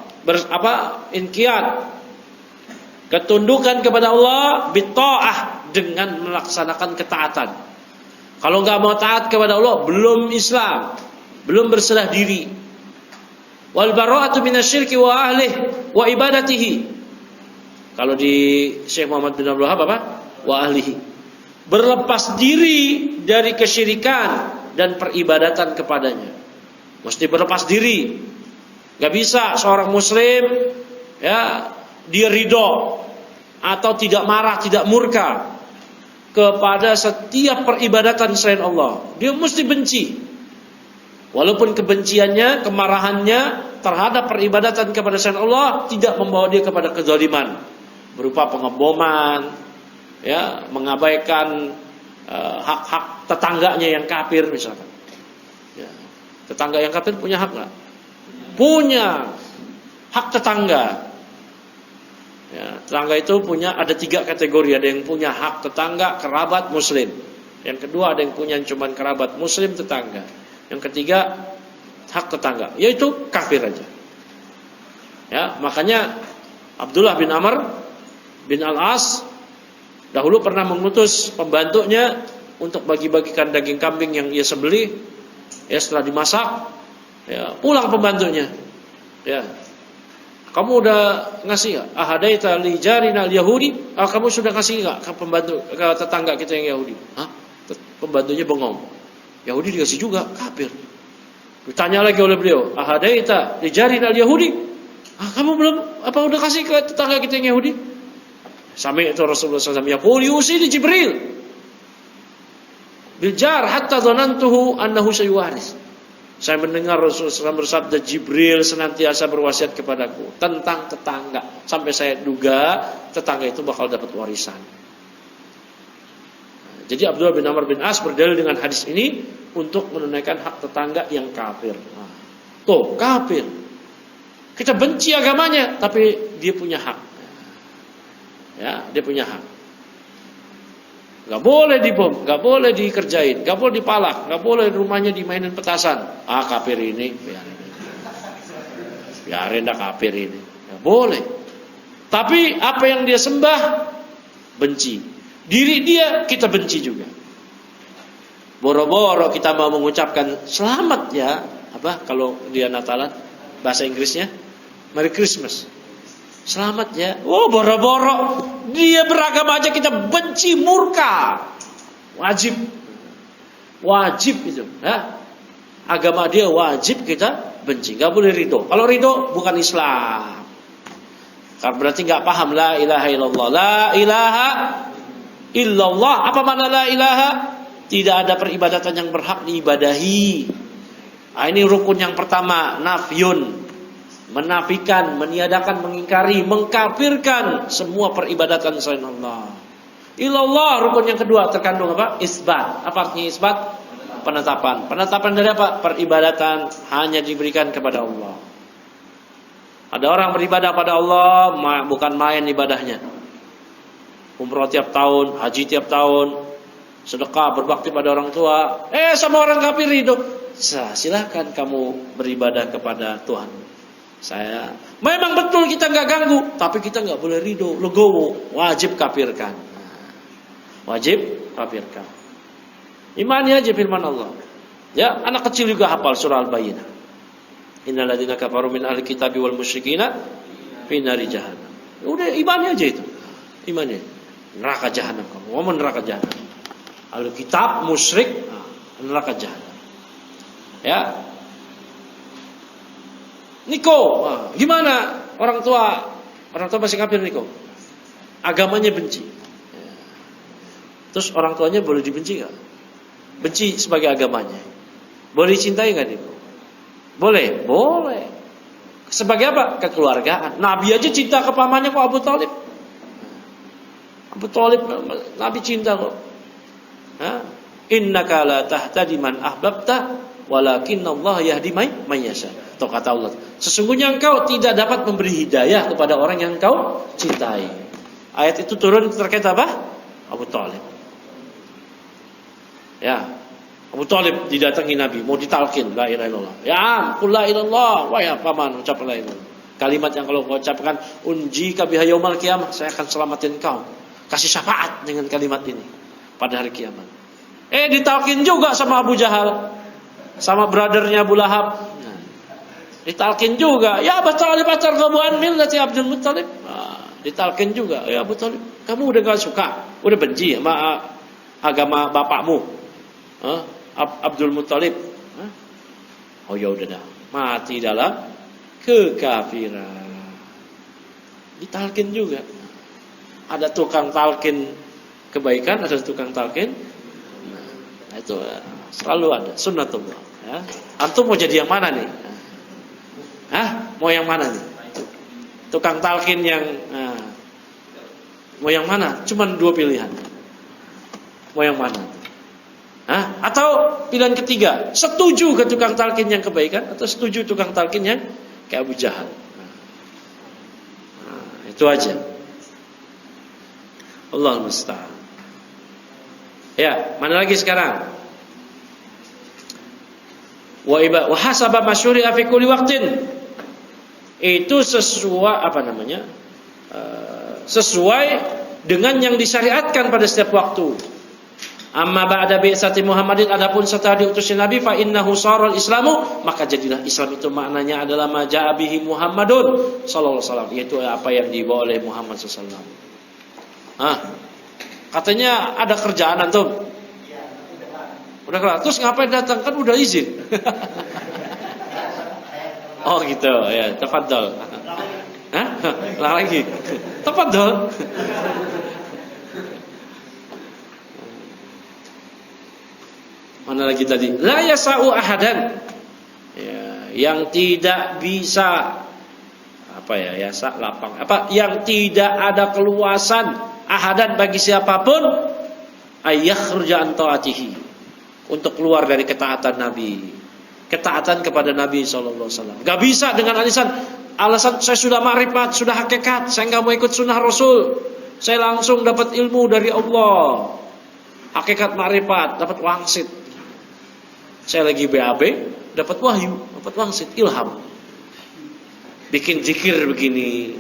Inqiyad. Ketundukan kepada Allah bi ta'ah, dengan melaksanakan ketaatan. Kalau enggak mau taat kepada Allah, belum Islam, belum berserah diri. Wal bara'atu minasyirki wa ahlihi wa ibadatihi. Kalau di Syekh Muhammad bin Abdul Wahhab apa? Wa ahlihi. Berlepas diri dari kesyirikan dan peribadatan kepadanya. Mesti berlepas diri. Gak bisa seorang muslim ya dia ridho atau tidak marah, tidak murka kepada setiap peribadatan selain Allah. Dia mesti benci. Walaupun kebenciannya, kemarahannya terhadap peribadatan kepada selain Allah tidak membawa dia kepada kezaliman berupa pengeboman, ya, mengabaikan hak-hak tetangganya yang kafir misalkan. Ya. Tetangga yang kafir punya hak nggak? Punya hak tetangga. Ya, tetangga itu punya ada 3 kategori. Ada yang punya hak tetangga, kerabat, muslim. Yang kedua ada yang punya cuman kerabat, muslim, tetangga. Yang ketiga hak tetangga, yaitu kafir aja. Ya, makanya Abdullah bin Amr bin Al-As dahulu pernah mengutus pembantunya untuk bagi-bagikan daging kambing yang ia sembelih. Ya, setelah dimasak, ya, pulang pembantunya. Ya. Kamu udah ngasih enggak? Ahadaita li jarina al-yahudi? Kamu sudah ngasih enggak ke pembantu, ke tetangga kita yang Yahudi? Hah? Pembantunya bengong. Yahudi dikasih juga, kafir. Ditanya lagi oleh beliau, ahadaita li jarina al-yahudi? Kamu belum apa udah kasih ke tetangga kita yang Yahudi? Sampai itu Rasulullah SAW yaqul yusi di Jibril bil jar hatta dhanantuhu annahu sayuwaris. Saya mendengar Rasulullah SAW bersabda, Jibril senantiasa berwasiat kepadaku tentang tetangga, sampai saya duga tetangga itu bakal dapat warisan. Jadi Abdullah bin Amr bin As berdalil dengan hadis ini untuk menunaikan hak tetangga yang kafir. Tuh, kafir. Kita benci agamanya, tapi dia punya hak. Ya, dia punya hak. Gak boleh dibom, gak boleh dikerjain, gak boleh dipalak, gak boleh rumahnya dimainin petasan. Kafir ini, biarin dah kafir ini. Gak boleh. Tapi apa yang dia sembah, benci. Diri dia kita benci juga. Boro-boro kita mau mengucapkan selamat ya, apa kalau dia Natalan bahasa Inggrisnya Merry Christmas. Selamat ya. Oh, boro-boro dia beragama aja kita benci, murka. Wajib itu, ya. Agama dia wajib kita benci, enggak boleh ridho. Kalau ridho bukan Islam. Karena berarti enggak paham la ilaha illallah. La ilaha illallah, apa makna la ilaha? Tidak ada peribadatan yang berhak diibadahi. Ini rukun yang pertama, nafyun, menafikan, meniadakan, mengingkari, mengkafirkan semua peribadatan selain Allah. Illallah, rukun yang kedua terkandung apa? Isbat. Apa artinya isbat? Penetapan. Penetapan dari apa? Peribadatan hanya diberikan kepada Allah. Ada orang beribadah pada Allah, bukan main ibadahnya. Umroh tiap tahun, haji tiap tahun, sedekah, berbakti pada orang tua. Sama orang kafir hidup. Silakan kamu beribadah kepada Tuhan. Saya memang betul kita nggak ganggu, tapi kita nggak boleh ridho, legowo, wajib kafirkan. Wajib kafirkan. Imani aja firman Allah. Ya, anak kecil juga hafal surah Al-Bayyinah. Innal ladzina kafaru min ahli kitabi wal musyrikina fi nari jahannam. Udah imani aja itu. Imani. Neraka jahanam kamu. Ngomong neraka jahanam. Alkitab musyrik, neraka jahanam. Ya. Niko, gimana orang tua masih kafir Niko? Agamanya benci. Terus orang tuanya boleh dibenci enggak? Benci sebagai agamanya. Boleh dicintai enggak Niko? Boleh, boleh. Sebagai apa? Kekeluargaan. Nabi aja cinta ke pamannya kok, Abu Thalib. Abu Thalib Nabi cinta kok. Innaka la tahtadi man ahbabta walakinnallaha yahdi man yasha. Atau kata Allah, sesungguhnya engkau tidak dapat memberi hidayah kepada orang yang engkau cintai. Ayat itu turun terkait apa? Abu Thalib. Ya, Abu Thalib didatangi Nabi, mau ditalkin la ilaha illallah. Ya, qul la ilaha illallah, wahai paman, ucap la ilaha illallah. Kalimat yang kalau kau ucapkan, unjika biha yaumal qiyamah, saya akan selamatin kau. Kasih syafaat dengan kalimat ini pada hari kiamat. Ditalkin juga sama Abu Jahal, sama brothernya Abu Lahab. Ditalkin juga, ya Abu Thalib atarghabu millati Abdul Muttalib. Ditalkin juga, ya Abu Thalib, kamu udah gak suka, udah benci sama agama bapakmu, Abdul Muttalib. Oh ya udah dah, mati dalam kekafiran. Ditalkin juga. Ada tukang talkin kebaikan, ada tukang talkin. Nah, itu selalu ada, sunnatullah. Ya. Antum mau jadi yang mana nih? Mau yang mana nih? Tukang talkin yang mau yang mana? Cuman 2 pilihan. Mau yang mana? Atau pilihan ketiga, setuju ke tukang talkin yang kebaikan atau setuju tukang talkin yang kayak Abu Jahal. Itu aja. Allah musta'an. Ya, mana lagi sekarang? Wa hasaba masyuri fi kulli waqtin. Itu sesuai sesuai dengan yang disyariatkan pada setiap waktu. Amma ba'da bi'sati Muhammadin, adapun setelah diutusnya Nabi, fa innahu sharal islamu, maka jadilah Islam itu maknanya adalah ma ja'a bihi Muhammadun sallallahu alaihi wasallam, yaitu apa yang dibawa oleh Muhammad sallallahu alaihi wasallam. Katanya ada kerjaan antum. Udah kelar. Terus ngapain datang? Kan udah izin. Oh gitu, ya, tafadhol. Lagi. Tafadhol. Mana lagi tadi? La yasa'u ahadan. Ya, yang tidak bisa yasa lapang. Yang tidak ada keluasan ahadan bagi siapapun ayakhruja an taatihi, untuk keluar dari ketaatan Nabi. Ketaatan kepada Nabi SAW. Gak bisa dengan alasan saya sudah ma'rifat, sudah hakikat, saya gak mau ikut sunnah Rasul, saya langsung dapat ilmu dari Allah, hakikat ma'rifat, dapat wangsit. Saya lagi BAB, dapat wahyu, dapat wangsit, ilham. Bikin zikir begini,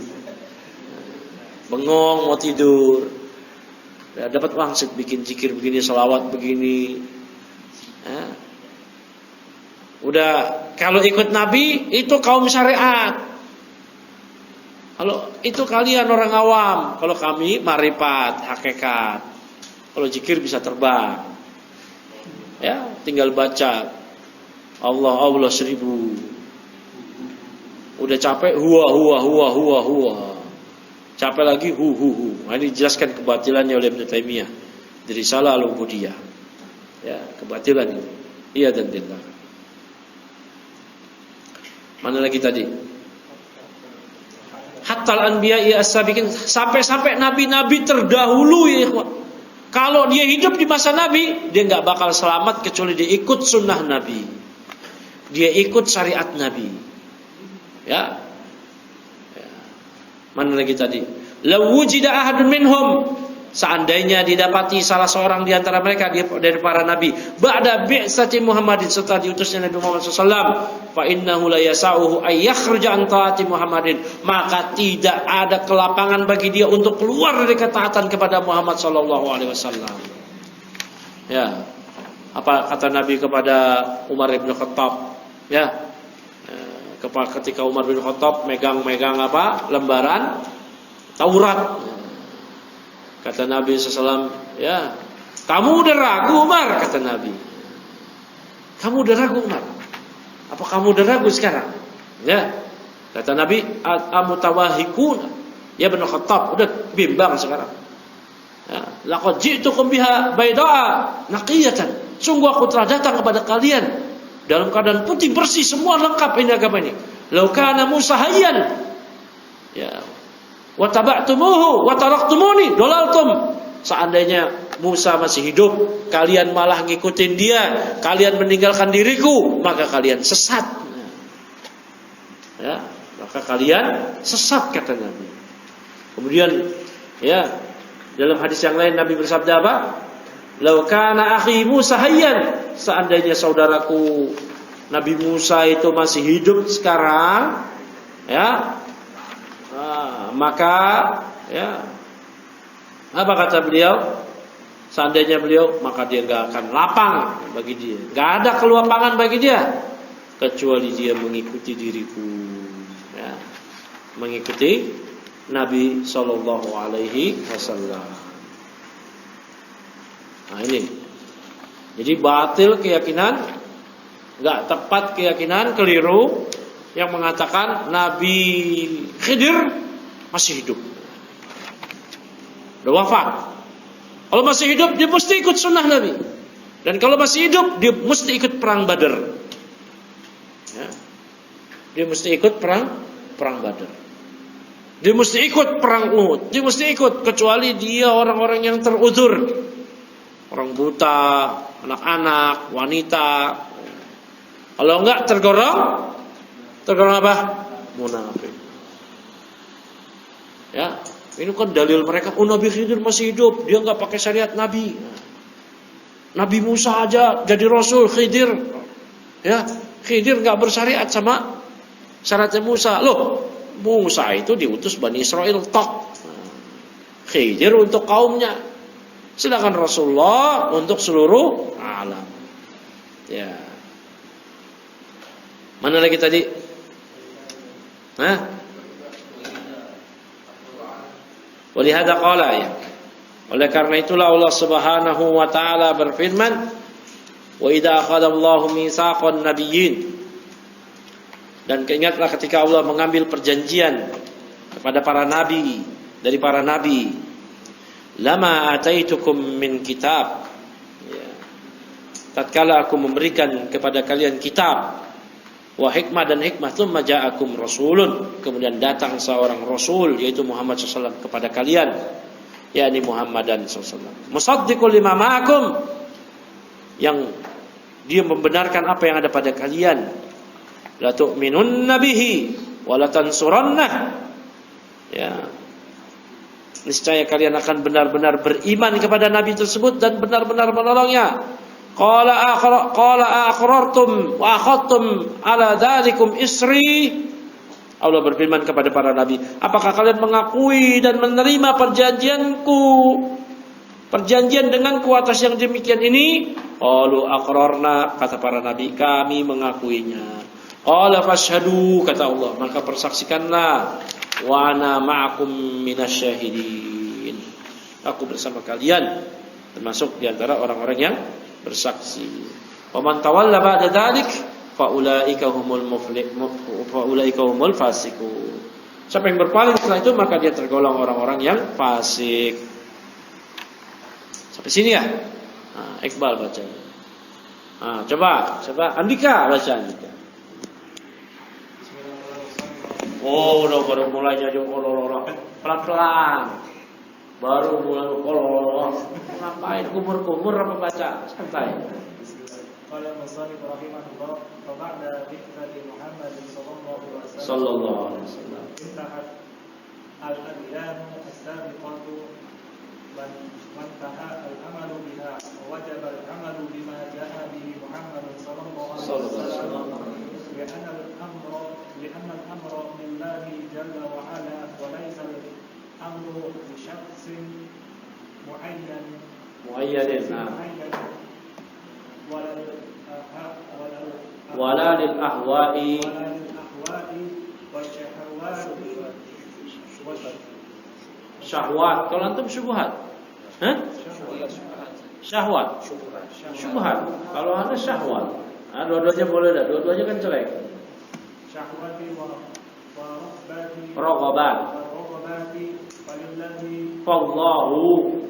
bengong mau tidur, dapat wangsit, bikin zikir begini, selawat begini. Udah, kalau ikut Nabi itu kaum syariat. Kalau itu kalian orang awam, kalau kami marifat, hakikat. Kalau zikir bisa terbang. Ya, tinggal baca Allah 1000. Udah capek huwa. Capek lagi hu. Nah, ini dijelaskan kebatilannya oleh Ibnu Taimiyah dari Risalah Al-Ubudiyah. Ya, kebatilan ini. Iya dan tidak. Mana lagi tadi? Hatta al-anbiya'i as-sabiqin, sampai nabi-nabi terdahulu ya ikhwan. Kalau dia hidup di masa Nabi, dia enggak bakal selamat kecuali dia ikut sunnah Nabi. Dia ikut syariat Nabi. Ya. Mana lagi tadi? Law wujida ahadun minhum, seandainya didapati salah seorang di antara mereka dari para nabi, ba'da bi'sati Muhammadin, setelah diutusnya Nabi Muhammad SAW, fa innahu la yasa'uhu ay yakhruja an taati Muhammadin, maka tidak ada kelapangan bagi dia untuk keluar dari ketaatan kepada Muhammad SAW. Ya, apa kata Nabi kepada Umar bin Khattab? Ya, ketika Umar bin Khattab megang lembaran Taurat. Kata Nabi SAW, ya, kamu udah ragu Umar, kata Nabi. Kamu udah ragu Umar. Apa kamu udah ragu sekarang? Ya, kata Nabi, amutawahikun, ya bin Khattab, udah bimbang sekarang. Ya, laqad ji'tukum biha bayda'a naqiyatan. Sungguh aku telah datang kepada kalian dalam keadaan putih bersih, semua lengkap ini agama ini. Lau kana Musa hayyan, ya, wa taba'tumuhu wa taraktumuni dalaltum. Seandainya Musa masih hidup, kalian malah ngikutin dia, kalian meninggalkan diriku, maka kalian sesat. ya, maka kalian sesat kata Nabi. Kemudian ya, dalam hadis yang lain Nabi bersabda apa? Lau kana akhi Musa hayyan, seandainya saudaraku Nabi Musa itu masih hidup sekarang, ya, maka ya, apa kata beliau? Seandainya beliau, maka dia nggak akan lapang bagi dia, nggak ada keluapangan bagi dia, kecuali dia mengikuti diriku, ya, mengikuti Nabi Shallallahu Alaihi Wasallam. Nah ini, jadi batil keyakinan, nggak tepat keyakinan, keliru yang mengatakan Nabi Khidir masih hidup, udah wafat. Kalau masih hidup dia mesti ikut sunnah Nabi, dan kalau masih hidup dia mesti ikut perang Badar. Ya. Dia mesti ikut perang Badar. Dia mesti ikut perang Uhud. Dia mesti ikut, kecuali dia orang-orang yang teruzur, orang buta, anak-anak, wanita. Kalau enggak tergolong apa? Munafik. Ya, ini kan dalil mereka. Oh, Nabi Khidir masih hidup, dia enggak pakai syariat Nabi. Nabi Musa aja jadi Rasul, Khidir, ya, Khidir enggak bersyariat sama syaratnya Musa. Loh, Musa itu diutus Bani Israel tok, Khidir untuk kaumnya, sedangkan Rasulullah untuk seluruh alam. Ya. Mana lagi tadi? Walihada qala, ya. Oleh karena itulah Allah Subhanahu wa taala berfirman, "Wa idza akhadallahu mitsaqan nabiyyin." Dan ingatlah ketika Allah mengambil perjanjian kepada para nabi, dari para nabi, "Lama ataitukum min kitab." Ya. Tatkala aku memberikan kepada kalian kitab, wa hikmah dan hikmah, tsumma ja'akum rasulun, kemudian datang seorang rasul yaitu Muhammad SAW kepada kalian, yakni Muhammadan SAW, musaddiqul lima ma'akum, yang dia membenarkan apa yang ada pada kalian, la tu'minunna bihi wa la tansurannah, ya, niscaya kalian akan benar-benar beriman kepada nabi tersebut dan benar-benar menolongnya. Qala aqrartum wa akhadtum ala dzalikum isri. Allah berfirman kepada para nabi, apakah kalian mengakui dan menerima perjanjianku, perjanjian denganku atas yang demikian ini? Qalu aqrarna, kata para nabi, kami mengakuinya. Qala fashhadu, kata Allah, maka persaksikanlah. Wa ana ma'akum minasyahidin, aku bersama kalian, termasuk di antara orang-orang yang bersaksi. Wa man tawalla ba'da dzalik fa ulaika humul fasiqun. Siapa yang berpaling setelah itu maka dia tergolong orang-orang yang fasik. Sampai sini ya? Nah, Iqbal baca. Nah, coba Andika baca, Andika. Oh, udah baru mulai jadi kolor-kolor. Pelan-pelan. Baru mulai kolor. Ngapain kumur-kumur apa baca? Santai. Qala musannif rahimahullah, wa ba'da bi'tsati Muhammad sallallahu alaihi wasallam intahat al-adyan as-sabiqatu man taha al-amalu biha wa wajaba al-amalu bima ja'a bihi Muhammad sallallahu alaihi wasallam. لأن الأمر لله جل وعلا وليس الأمر لشخص معين ولا للأهواء syahwat. Kalau antum syubhat, syahwat, syubhat. Kalau anda syahwat, dua-duanya boleh dah. Dua-duanya kan jelek. syahwati wa Raghabat. Fallahu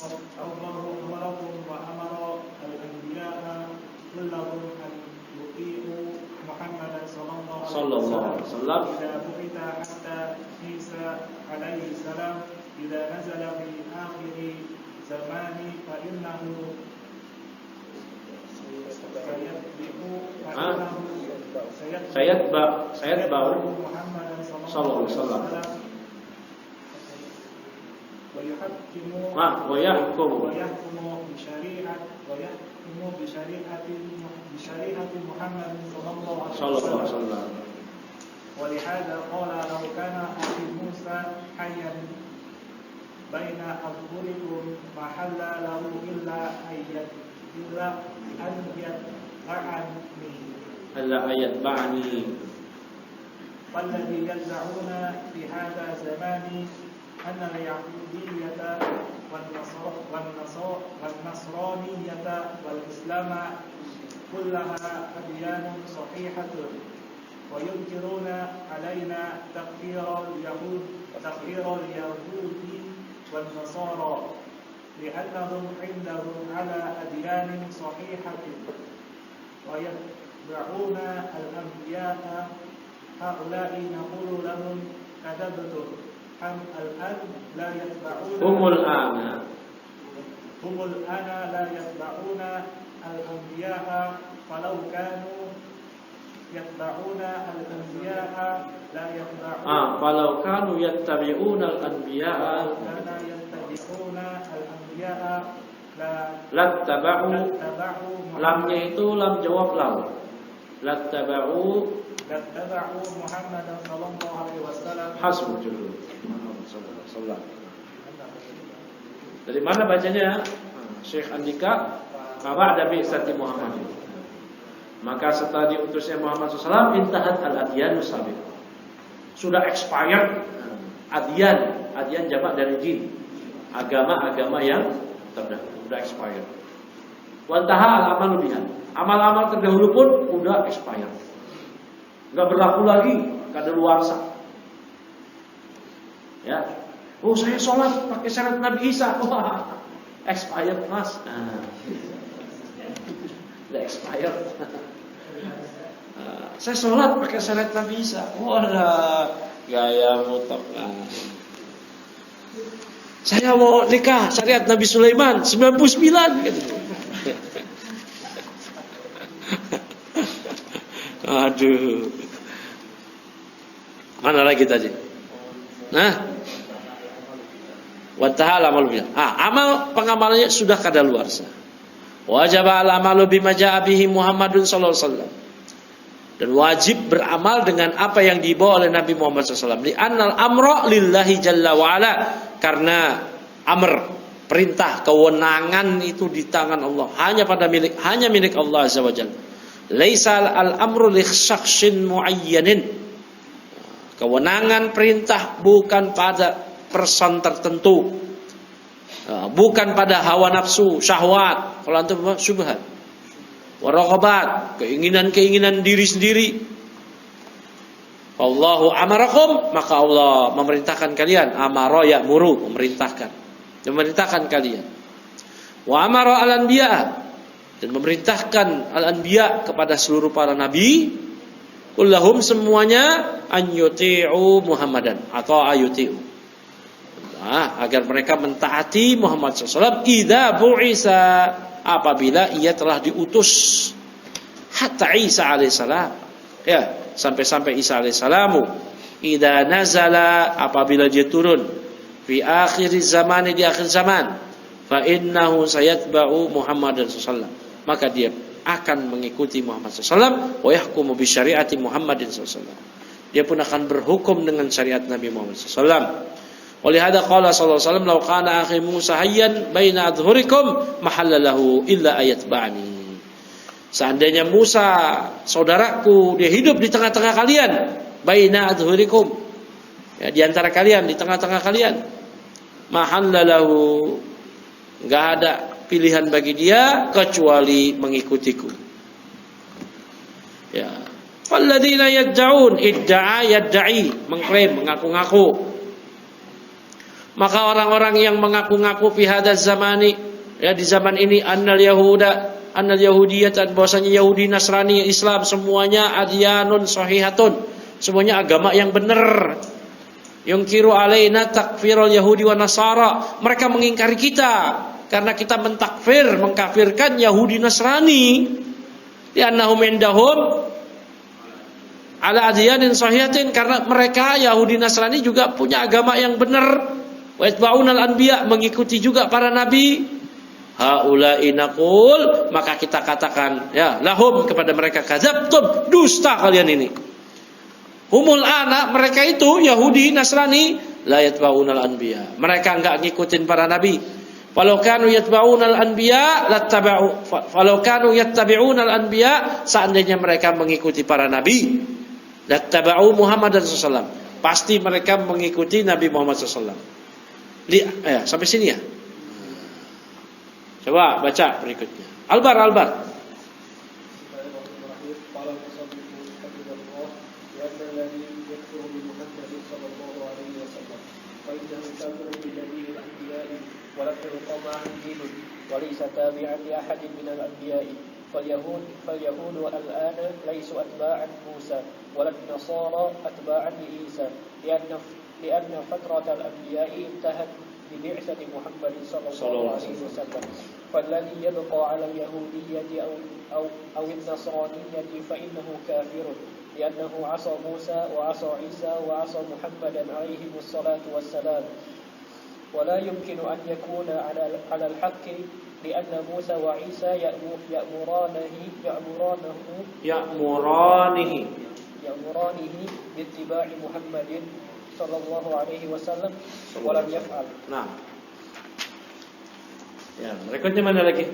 amarakum wa amara al-anbiya'a kullahum an yuti'u Muhammadan sallallahu alaihi wasallam idza bu'itha hatta Isa alaihi salam idza nazala fi akhir zamani fa innahu sayatba'u محمدا sallallahu alaihi wasallam ويحكم wa yahkum بشريعة محمد صلى الله عليه sallallahu alaihi وسلم. wasallam. ولهذا قال لو كان أخي موسى حيا بين أظهركم ما حل له إلا أن يتبعني Alla ayat ba'ni. والذي يدعون في هذا الزمان أن اليهودية والنصرانية والإسلام كلها أديان صحيحة وينكرون علينا تكفير اليهود والنصارى لأنهم عندهم على أديان صحيحة ويتبعون الأنبياء هؤلاء نقول لهم كذبتم الآن لا يتبعون هم الآن لا يتبعون الأنبياء فلو كانوا يتبعون الأنبياء لا يتبعون Falau kanu yattabi'una al-anbiya'a كان يتبعون الأنبياء lattaba'u. لاتبعوا Lamnya itu lam jawab lam. Lattaba'u محمدا صلى الله عليه وسلم. hasbu julu. Sallallahu. Dari mana bacanya? Syekh Andika ba'da bi'sati Muhammad. Maka setelah diutusnya Muhammad SAW, intahat al-adyan sabiq. Sudah expired adyan jamak dari din. Agama-agama yang terdahulu sudah expired. Wantaha al-amalu biha. Amal-amal terdahulu pun sudah expired. Enggak berlaku lagi, kadaluarsa. Ya. Oh, saya sholat pakai syariat Nabi Isa. Wah, expired mas. Udah expired. Saya sholat pakai syariat Nabi Isa. Wah, gaya mutok. Saya mau nikah syariat Nabi Sulaiman 99 gitu. Aduh. Mana lagi tadi? Nah. Wa ta'ala amal bihi. Amal pengamalannya sudah kadaluarsa. Wajib al-amalu bima ja'a bihi Muhammadun sallallahu alaihi wasallam. Dan wajib beramal dengan apa yang dibawa oleh Nabi Muhammad SAW. Li annal amra lillahi jalla wa ala. Karena amr, perintah, kewenangan itu di tangan Allah. Hanya milik Allah Azza wa Jalla. Laisa al-amru li syakhsin muayyanin. Kewenangan perintah bukan pada person tertentu. Bukan pada hawa nafsu, syahwat, kalau antum syubhat. Waraqabat, keinginan-keinginan diri sendiri. Allahu amarakum, maka Allah memerintahkan kalian. Amara ya'muru, memerintahkan kalian. Wa amara al-anbiya, dan memerintahkan al-anbiya kepada seluruh para nabi. Kullahum semuanya an yuti'u Muhammadan atau ayuti'u. Agar mereka mentaati Muhammad SAW idza bu'isa, apabila ia telah diutus, hatta Isa alaihissalam, ya, sampai Isa alaihissalam, idza nazala, apabila dia turun, fi akhir zaman, di akhir zaman, fa innahu sayatba'u Muhammadan sallallahu, maka dia akan mengikuti Muhammad SAW, wa yahkumu bi syariati Muhammadin sallallahu, dia pun akan berhukum dengan syariat Nabi Muhammad SAW. Oleh hada qala sallallahu alaihi wasallam, law kana akhi Musa hayyan baina adhhurikum mahallalahu illa ayat ba'ni. Seandainya Musa saudaraku dia hidup di tengah-tengah kalian, baina adhhurikum, ya, di antara kalian, di tengah-tengah kalian, mahallalahu, enggak ada pilihan bagi dia kecuali mengikutiku. Ya. Falladzina yad'un yad'i, mengklaim, mengaku-ngaku. Maka orang-orang yang mengaku-ngaku fi hadzal zamani, ya, di zaman ini, annal yahudiyah, dan bahwasanya Yahudi, Nasrani, Islam semuanya adyanun sahihatun, semuanya agama yang benar. Yungkiru alaina takfirul yahudi wa nasara, mereka mengingkari kita karena kita mentakfir, mengkafirkan Yahudi Nasrani. Li'annahum indahum ala adyanin sahihatin, karena mereka Yahudi Nasrani juga punya agama yang benar. Wa yatba'unal anbiya, mengikuti juga para nabi. Haula'i naqul, maka kita katakan ya lahum kepada mereka, kadzabtum, dusta kalian ini. Humul ana, mereka itu Yahudi Nasrani, la yatba'unal anbiya, mereka enggak ngikutin para nabi. Falau kanu yatba'unal anbiya lattaba'u, falau kanu yattabi'unal anbiya, seandainya mereka mengikuti para nabi, lattaba'u Muhammadan sallallahu alaihi wasallam, pasti mereka mengikuti Nabi Muhammad sallallahu alaihi wasallam. Sampai sini ya. Coba baca berikutnya. Albar. وليس تابعا لأحد من الأنبياء فاليهود الآن ليسوا أتباعا موسى ولا النصارى أتباعا لعيسى لأن فترة الأنبياء انتهت ببعثة محمد صلى الله عليه وسلم. فالذي يبقى على اليهودية أو النصرانية فإنه كافر لأنه عصى موسى وعصى عيسى وعصى محمدا عليه الصلاة والسلام. ولا يمكن أن يكون على الحق لأن موسى وعيسى يأمرانه باتباع محمد صلى الله عليه وسلم ولم يفعل. Nah. Ya, berikutnya mana lagi?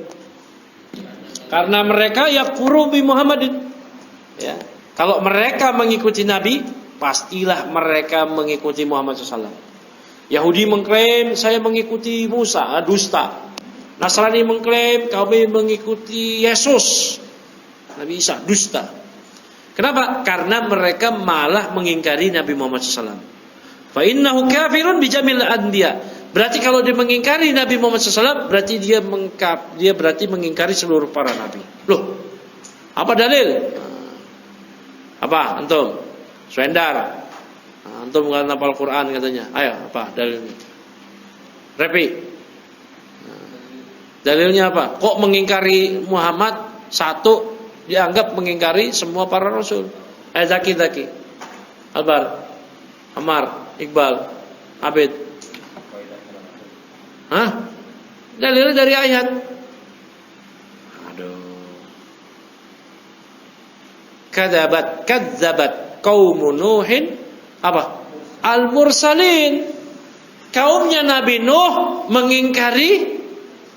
Karena mereka yakfuru bi Muhammadin. Ya. Kalau mereka mengikuti Nabi, pastilah mereka mengikuti Muhammad SAW. Yahudi mengklaim saya mengikuti Musa, dusta. Nasrani mengklaim kami mengikuti Yesus, Nabi Isa, dusta. Kenapa? Karena mereka malah mengingkari Nabi Muhammad SAW. Fa innahu kafirun bijamil anbiya. Berarti kalau dia mengingkari Nabi Muhammad SAW, berarti dia berarti mengingkari seluruh para nabi. Loh, apa dalil? Apa antum? Swendar. Antum bukan hafal Quran katanya. Ayo, apa dalilnya? Repi. Dalilnya apa? Kok mengingkari Muhammad satu dianggap mengingkari semua para rasul? Zaki. Albar, Amar, Iqbal, Abid. Hah? Dalilnya dari ayat. Aduh. Kadzabat qaumun Nuhin apa? Al-mursalin. Kaumnya Nabi Nuh mengingkari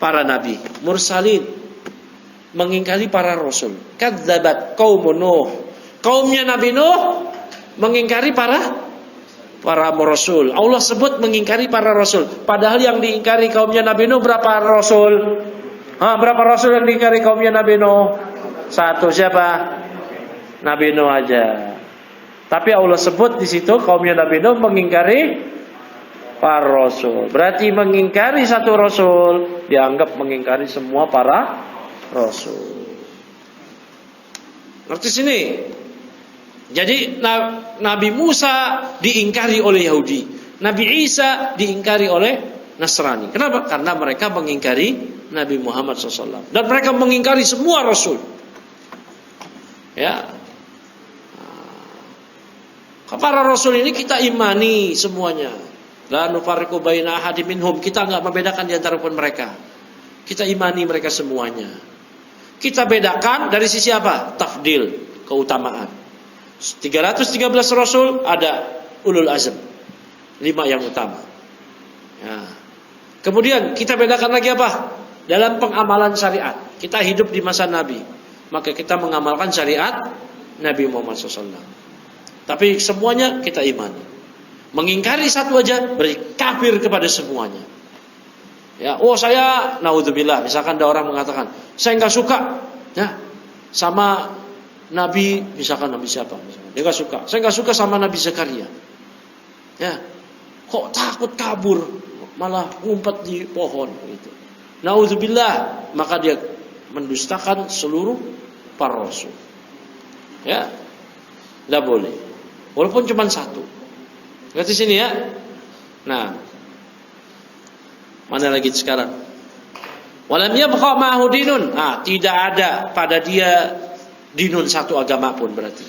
para nabi. Mursalin mengingkari para rasul. Kadzabat qaumun Nuh. Kaumnya Nabi Nuh mengingkari para rasul. Allah sebut mengingkari para rasul. Padahal yang diingkari kaumnya Nabi Nuh berapa rasul? Berapa rasul yang diingkari kaumnya Nabi Nuh? Satu, siapa? Nabi Nuh aja. Tapi Allah sebut di situ kaumnya Nabi Nuh mengingkari para rasul. Berarti mengingkari satu rasul dianggap mengingkari semua para rasul. Ngerti sini? Jadi Nabi Musa diingkari oleh Yahudi, Nabi Isa diingkari oleh Nasrani. Kenapa? Karena mereka mengingkari Nabi Muhammad SAW. Dan mereka mengingkari semua rasul. Ya. Para rasul ini kita imani semuanya. La nufarriqu baina ahadin minhum. Kita enggak membedakan di antara mereka. Kita imani mereka semuanya. Kita bedakan dari sisi apa? Tafdil, keutamaan. 313 rasul, ada ulul azm, 5 yang utama. Ya. Kemudian kita bedakan lagi apa? Dalam pengamalan syariat. Kita hidup di masa Nabi, maka kita mengamalkan syariat Nabi Muhammad SAW. Tapi semuanya kita imani. Mengingkari satu aja berarti kafir kepada semuanya. Ya, saya naudzubillah, misalkan ada orang mengatakan, saya enggak suka ya sama Nabi, misalkan Nabi siapa? Dia enggak suka. Saya enggak suka sama Nabi Zakaria. Ya. Kok takut kabur, malah ngumpet di pohon gitu. Naudzubillah, maka dia mendustakan seluruh para rasul. Ya. Enggak boleh. Walaupun cuma satu. Lihat di sini ya. Nah. Mana lagi sekarang? Walam yabqa ma'ahu dinun. Tidak ada pada dia dinun satu agama pun berarti.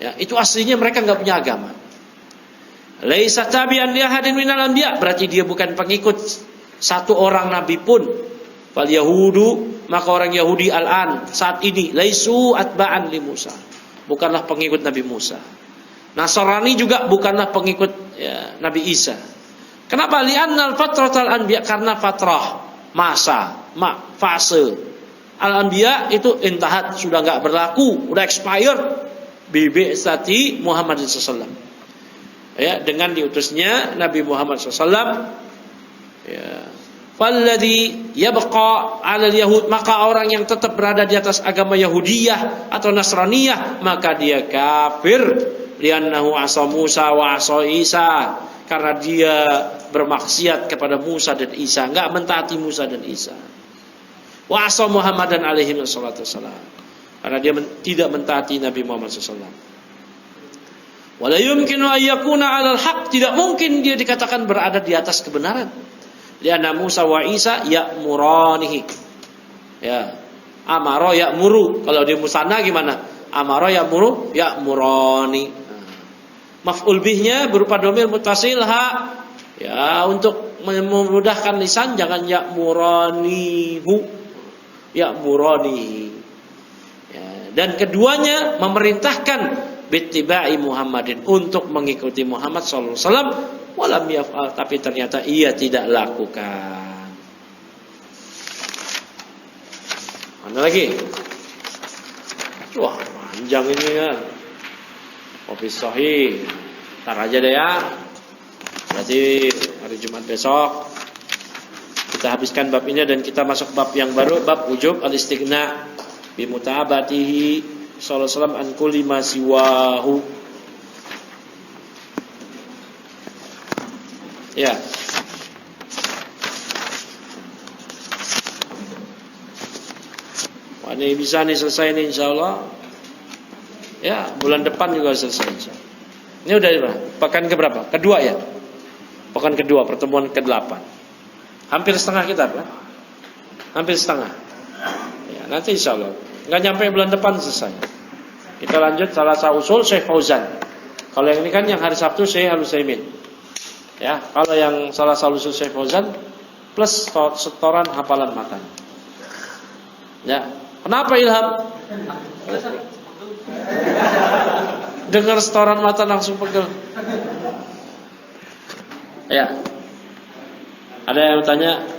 Ya, itu aslinya mereka nggak punya agama. Laisa tabi'an li ahadin minal anbiya, berarti dia bukan pengikut satu orang nabi pun. Fal yahudu, maka orang Yahudi al-an saat ini laisu atba'an li Musa, bukanlah pengikut Nabi Musa. Nasrani juga bukanlah pengikut ya, Nabi Isa. Kenapa? Li'annal fatratal anbiya, karena fatrah, masa, fase al-anbiya itu intahat, sudah enggak berlaku, udah expired bi bi'tsati Muhammadin sallallahu alaihi wasallam. Ya, dengan diutusnya Nabi Muhammad sallallahu ya. Falladhi yabqa 'alal yahud, maka orang yang tetap berada di atas agama Yahudiyah atau Nasraniyah, maka dia kafir. Li'annahu 'asa Musa wa 'asa Isa, karena dia bermaksiat kepada Musa dan Isa, enggak mentaati Musa dan Isa. Wa 'asa Muhammadan alaihi wassalatu wassalam, karena dia tidak mentaati Nabi Muhammad sallallahu. Wala yumkinu an yakuna 'alal haq, tidak mungkin dia dikatakan berada di atas kebenaran. Lianna Musa wa Isa ya'muranihi. Ya. Amara ya'muru. Kalau di musanna gimana? Amara ya'muru ya'murani. Maf'ul bihnya berupa dhamir muttasil ha. Ya, untuk memudahkan lisan jangan ya'muranihu. Ya'muranihi. Ya, dan keduanya memerintahkan bittiba'i Muhammadin, untuk mengikuti Muhammad sallallahu alaihi wasallam. Walam yaf'al, tapi ternyata ia tidak lakukan. Mana lagi? Wah, panjang ini ya. Kopi sahih. Ntar aja deh ya. Berarti hari Jumat besok kita habiskan bab ini dan kita masuk bab yang baru, bab wujub al-istighna bi mutabatihi sallallahu alaihi wasallam an kulli ma siwahu. Ya. Wah, ini bisa nih selesai nih insyaallah. Ya, bulan depan juga selesai insyaallah. Ini udah pekan keberapa? Kedua ya. Pekan kedua, pertemuan ke-8. Hampir setengah kitab ya. Hampir setengah. Ya, nanti insyaallah. Enggak nyampe bulan depan selesai. Kita lanjut Salasa Usul Syekh Fauzan. Kalau yang ini kan yang hari Sabtu Syekh Al-Utsaimin. Ya, kalau yang salah solusi Syekh Fauzan plus setoran hafalan matan. Ya, kenapa ilham? Dengar setoran matan langsung pegel. Ya. Ada yang tanya,